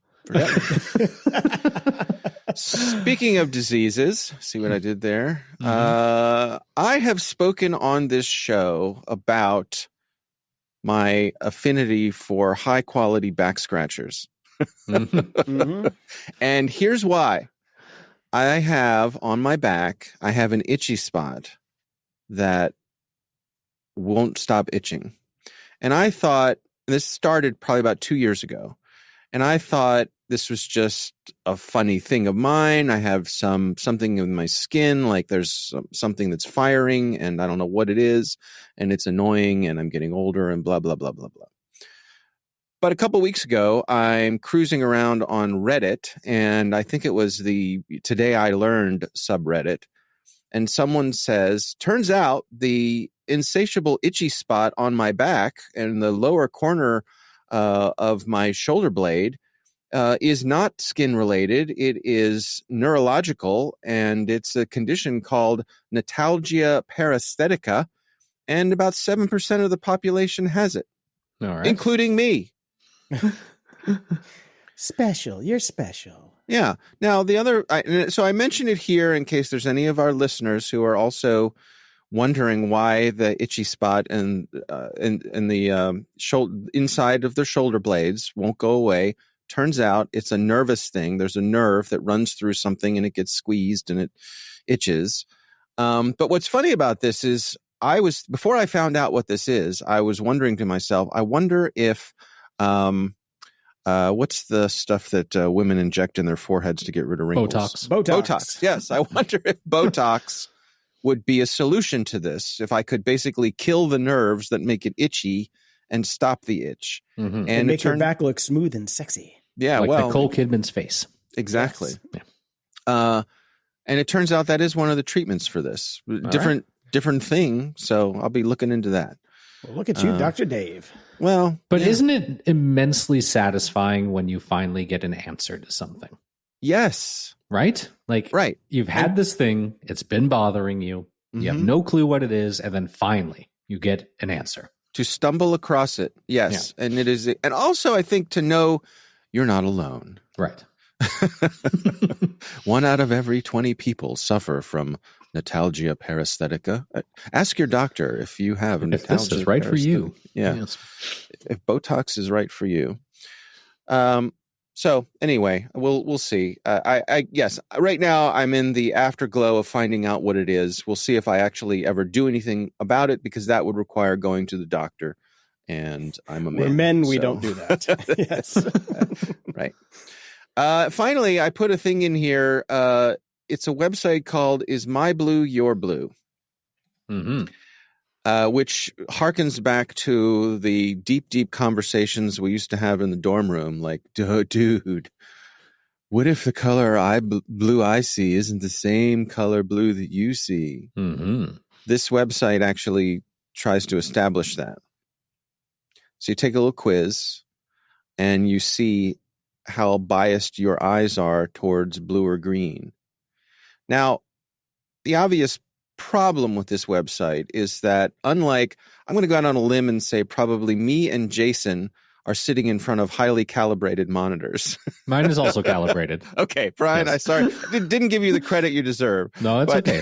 Speaking of diseases, see what I did there? Mm-hmm. I have spoken on this show about my affinity for high quality back scratchers. Mm-hmm. And here's why. I have on my back, I have an itchy spot that won't stop itching. And I thought, this started probably about 2 years ago, and I thought this was just a funny thing of mine. I have something in my skin, like there's something that's firing, and I don't know what it is, and it's annoying, and I'm getting older, and blah, blah, blah, blah, blah. But a couple weeks ago, I'm cruising around on Reddit, and I think it was the Today I Learned subreddit, and someone says, turns out the insatiable itchy spot on my back and the lower corner of my shoulder blade is not skin related. It is neurological, and it's a condition called notalgia paresthetica, and about 7% of the population has it, all right, including me. Special. You're special. Yeah. Now, so I mention it here in case there's any of our listeners who are also wondering why the itchy spot in the inside of their shoulder blades won't go away. Turns out it's a nervous thing. There's a nerve that runs through something and it gets squeezed and it itches. But what's funny about this is before I found out what this is, I was wondering to myself, I wonder if what's the stuff that women inject in their foreheads to get rid of wrinkles? Botox. Yes. I wonder if Botox would be a solution to this. If I could basically kill the nerves that make it itchy and stop the itch. Mm-hmm. And make your back look smooth and sexy. Yeah. Like Nicole Kidman's face. Exactly. Yes. Yeah. And it turns out that is one of the treatments for this. Different thing. So I'll be looking into that. Well, look at you, Dr. Dave. Well, but isn't it immensely satisfying when you finally get an answer to something? Yes. Right? Like, right. You've had this thing, it's been bothering you, you have no clue what it is, and then finally you get an answer. To stumble across it, yes. Yeah. And it is, and also I think to know you're not alone. Right. 1 out of every 20 people suffer from notalgia paresthetica. Ask your doctor if you have notalgia. If this is right for you. Yeah. Yes. If Botox is right for you. So anyway, we'll see. Yes, right now I'm in the afterglow of finding out what it is. We'll see if I actually ever do anything about it, because that would require going to the doctor, and I'm a man. We're men, we don't do that. Yes. Right. Finally, I put a thing in here. It's a website called Is My Blue Your Blue? Mm-hmm. Which harkens back to the deep conversations we used to have in the dorm room. Like, dude, what if the color blue I see isn't the same color blue that you see? Mm-hmm. This website actually tries to establish that. So you take a little quiz and you see how biased your eyes are towards blue or green. Now, the obvious problem with this website is that, unlike, I'm going to go out on a limb and say probably me and Jason are sitting in front of highly calibrated monitors. Mine is also calibrated. Okay, Brian, yes. I didn't give you the credit you deserve. No, it's okay.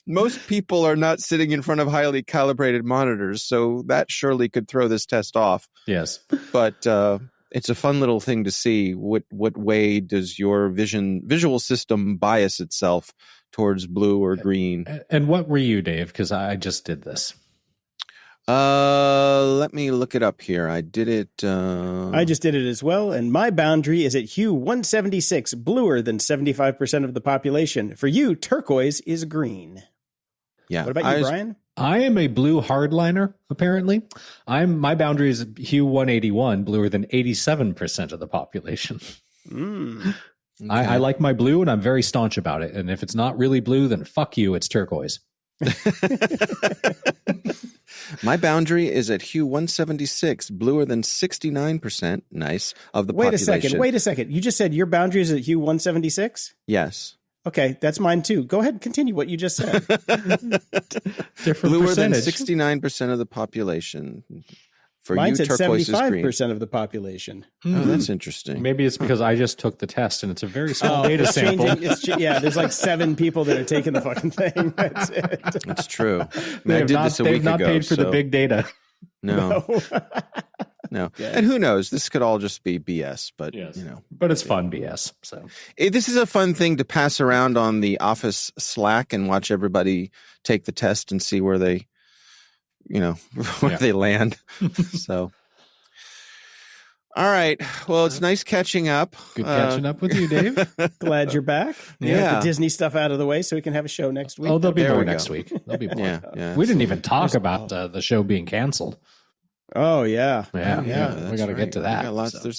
Most people are not sitting in front of highly calibrated monitors, so that surely could throw this test off. Yes. But it's a fun little thing to see. What way does your visual system bias itself towards blue or green? And what were you, Dave? Because I just did this. Let me look it up here. I did it. I just did it as well, and my boundary is at hue 176, bluer than 75% of the population. For you, turquoise is green. Yeah. What about you, Brian? I am a blue hardliner, apparently. My boundary is hue 181, bluer than 87% of the population. Okay. I like my blue, and I'm very staunch about it. And if it's not really blue, then fuck you, it's turquoise. My boundary is at hue 176, bluer than 69%, nice, of the population. Wait a second. You just said your boundary is at hue 176? Yes. Okay, that's mine too. Go ahead and continue what you just said. Different bluer percentage. than 69% of the population. For Mine's you, at turquoise 75% of the population. Oh, that's interesting. Maybe it's because I just took the test and it's a very small data sample. There's like 7 people that are taking the fucking thing. That's it. That's true. I mean, I did this a week ago. They've not paid for the big data. No. No. Yeah. And who knows? This could all just be BS, but yes. you know. But it's fun BS. So this is a fun thing to pass around on the office Slack and watch everybody take the test and see where they, where they land. So, all right. Well, it's nice catching up. Good catching up with you, Dave. Glad you're back. Yeah. Get the Disney stuff out of the way so we can have a show next week. Oh, there'll be more next week. There'll be more. Yeah. We didn't even talk about the show being canceled. Oh, yeah. Yeah. We got to get to that. So.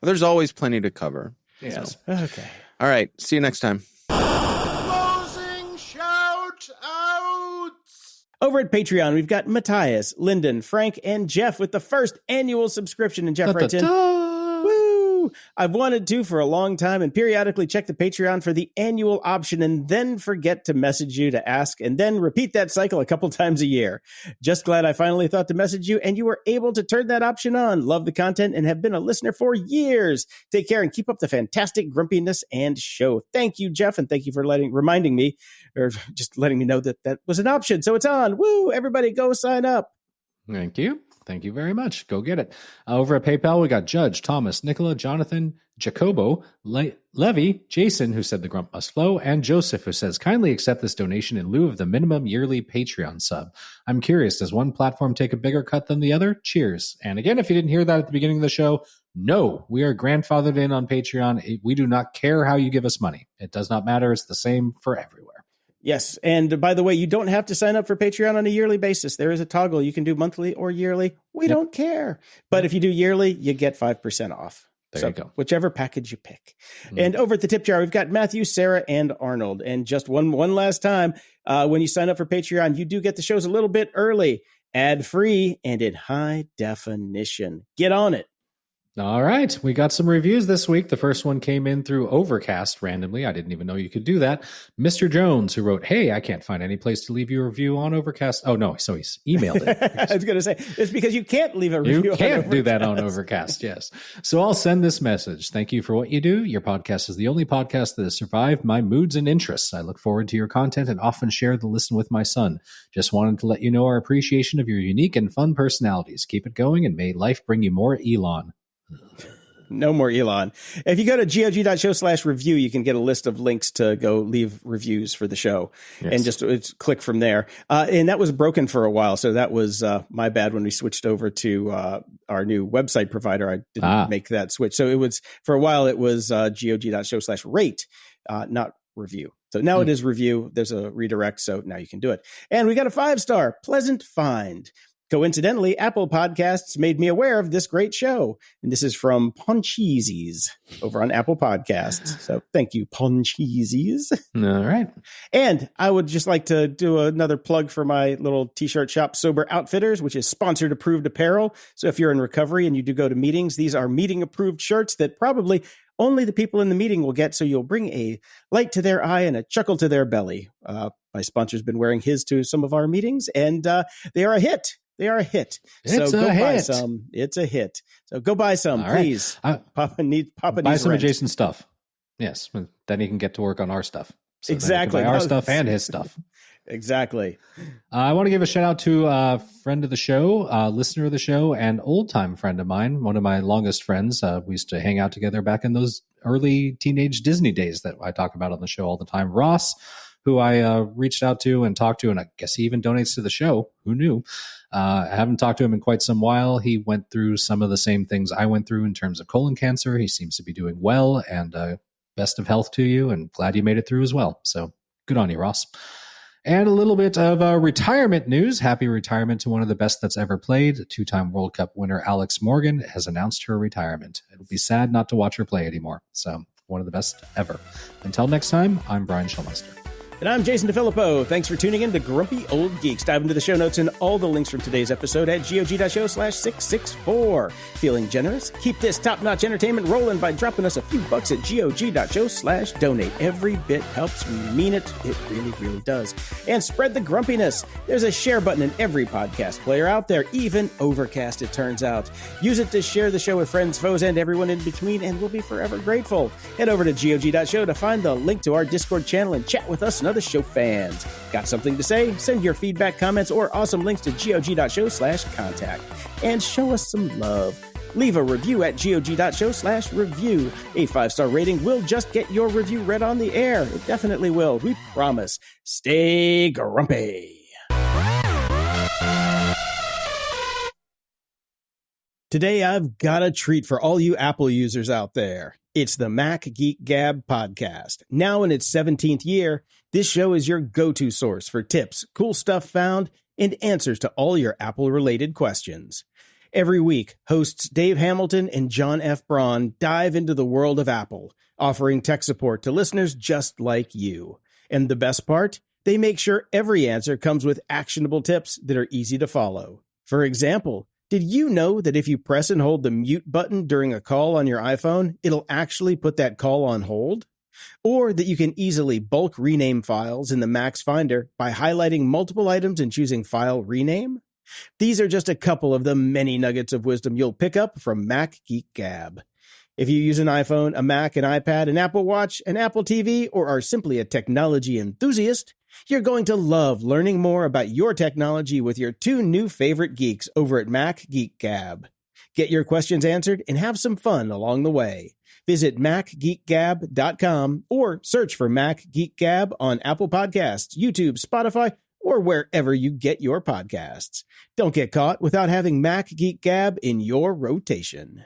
There's always plenty to cover. Yes. So. Okay. All right. See you next time. Closing shout outs. Over at Patreon, we've got Matthias, Lyndon, Frank, and Jeff with the first annual subscription. And Jeff writes in, woo! Woo! I've wanted to for a long time and periodically check the Patreon for the annual option and then forget to message you to ask and then repeat that cycle a couple times a year. Just glad I finally thought to message you and you were able to turn that option on. Love the content and have been a listener for years. Take care and keep up the fantastic grumpiness and show. Thank you, Jeff, and thank you for reminding me, or just letting me know that was an option. So it's on. Woo! Everybody go sign up. Thank you. Thank you very much. Go get it. Over at PayPal, we got Judge, Thomas, Nicola, Jonathan, Jacobo, Levy, Jason, who said the grump must flow, and Joseph, who says, kindly accept this donation in lieu of the minimum yearly Patreon sub. I'm curious, does one platform take a bigger cut than the other? Cheers. And again, if you didn't hear that at the beginning of the show, no, we are grandfathered in on Patreon. We do not care how you give us money. It does not matter. It's the same for everywhere. Yes. And by the way, you don't have to sign up for Patreon on a yearly basis. There is a toggle. You can do monthly or yearly. We don't care. But if you do yearly, you get 5% off. There you go. Whichever package you pick. And over at the tip jar, we've got Matthew, Sarah, and Arnold. And just one last time, when you sign up for Patreon, you do get the shows a little bit early, ad-free, and in high definition. Get on it. All right. We got some reviews this week. The first one came in through Overcast randomly. I didn't even know you could do that. Mr. Jones, who wrote, hey, I can't find any place to leave you a review on Overcast. Oh, no. So he's emailed it. I was going to say, it's because you can't leave a review. You can't do that on Overcast. Yes. So I'll send this message. Thank you for what you do. Your podcast is the only podcast that has survived my moods and interests. I look forward to your content and often share the listen with my son. Just wanted to let you know our appreciation of your unique and fun personalities. Keep it going and may life bring you more Elon. No more Elon. If you go to gog.show/review, you can get a list of links to go leave reviews for the show. Yes. And just click from there. And that was broken for a while. So that was my bad when we switched over to our new website provider. I didn't make that switch. So it was, for a while, it was gog.show/rate, not review. So now it is review. There's a redirect. So now you can do it. And we got a 5-star pleasant find. Coincidentally, Apple Podcasts made me aware of this great show. And this is from Poncheesies over on Apple Podcasts. So thank you, Poncheesies. All right. And I would just like to do another plug for my little t-shirt shop, Sober Outfitters, which is sponsored approved apparel. So if you're in recovery and you do go to meetings, these are meeting approved shirts that probably only the people in the meeting will get. So you'll bring a light to their eye and a chuckle to their belly. My sponsor's been wearing his to some of our meetings, and they are a hit. They are a hit. It's a hit. Buy some. It's a hit. So go buy some, please. Papa needs buy some rent. of Jason's stuff. Yes. Then he can get to work on our stuff. So exactly. Buy our stuff and his stuff. Exactly. I want to give a shout out to a friend of the show, listener of the show, and old time friend of mine, one of my longest friends. We used to hang out together back in those early teenage Disney days that I talk about on the show all the time. Ross, who I reached out to and talked to, and I guess he even donates to the show. Who knew? I haven't talked to him in quite some while. He went through some of the same things I went through in terms of colon cancer. He seems to be doing well, and best of health to you, and glad you made it through as well. So good on you, Ross. And a little bit of retirement news. Happy retirement to one of the best that's ever played. 2-time World Cup winner Alex Morgan has announced her retirement. It'll be sad not to watch her play anymore. So one of the best ever. Until next time, I'm Brian Schulmeister. And I'm Jason DeFilippo. Thanks for tuning in to Grumpy Old Geeks. Dive into the show notes and all the links from today's episode at gog.show/664. Feeling generous? Keep this top-notch entertainment rolling by dropping us a few bucks at gog.show/donate. Every bit helps. We mean it. It really, really does. And spread the grumpiness. There's a share button in every podcast player out there, even Overcast, it turns out. Use it to share the show with friends, foes, and everyone in between, and we'll be forever grateful. Head over to gog.show to find the link to our Discord channel and chat with us and other show fans. Got something to say? Send your feedback, comments, or awesome links to gog.show/contact. And show us some love. Leave a review at gog.show/review. A 5-star rating will just get your review read on the air. It definitely will. We promise. Stay grumpy. Today, I've got a treat for all you Apple users out there. It's the Mac Geek Gab podcast. Now in its 17th year, this show is your go-to source for tips, cool stuff found, and answers to all your Apple-related questions. Every week, hosts Dave Hamilton and John F. Braun dive into the world of Apple, offering tech support to listeners just like you. And the best part? They make sure every answer comes with actionable tips that are easy to follow. For example, Did you know that if you press and hold the mute button during a call on your iPhone, it'll actually put that call on hold? Or that you can easily bulk rename files in the Mac's Finder by highlighting multiple items and choosing File Rename? These are just a couple of the many nuggets of wisdom you'll pick up from Mac Geek Gab. If you use an iPhone, a Mac, an iPad, an Apple Watch, an Apple TV, or are simply a technology enthusiast, you're going to love learning more about your technology with your two new favorite geeks over at Mac Geek Gab. Get your questions answered and have some fun along the way. Visit MacGeekGab.com or search for Mac Geek Gab on Apple Podcasts, YouTube, Spotify, or wherever you get your podcasts. Don't get caught without having Mac Geek Gab in your rotation.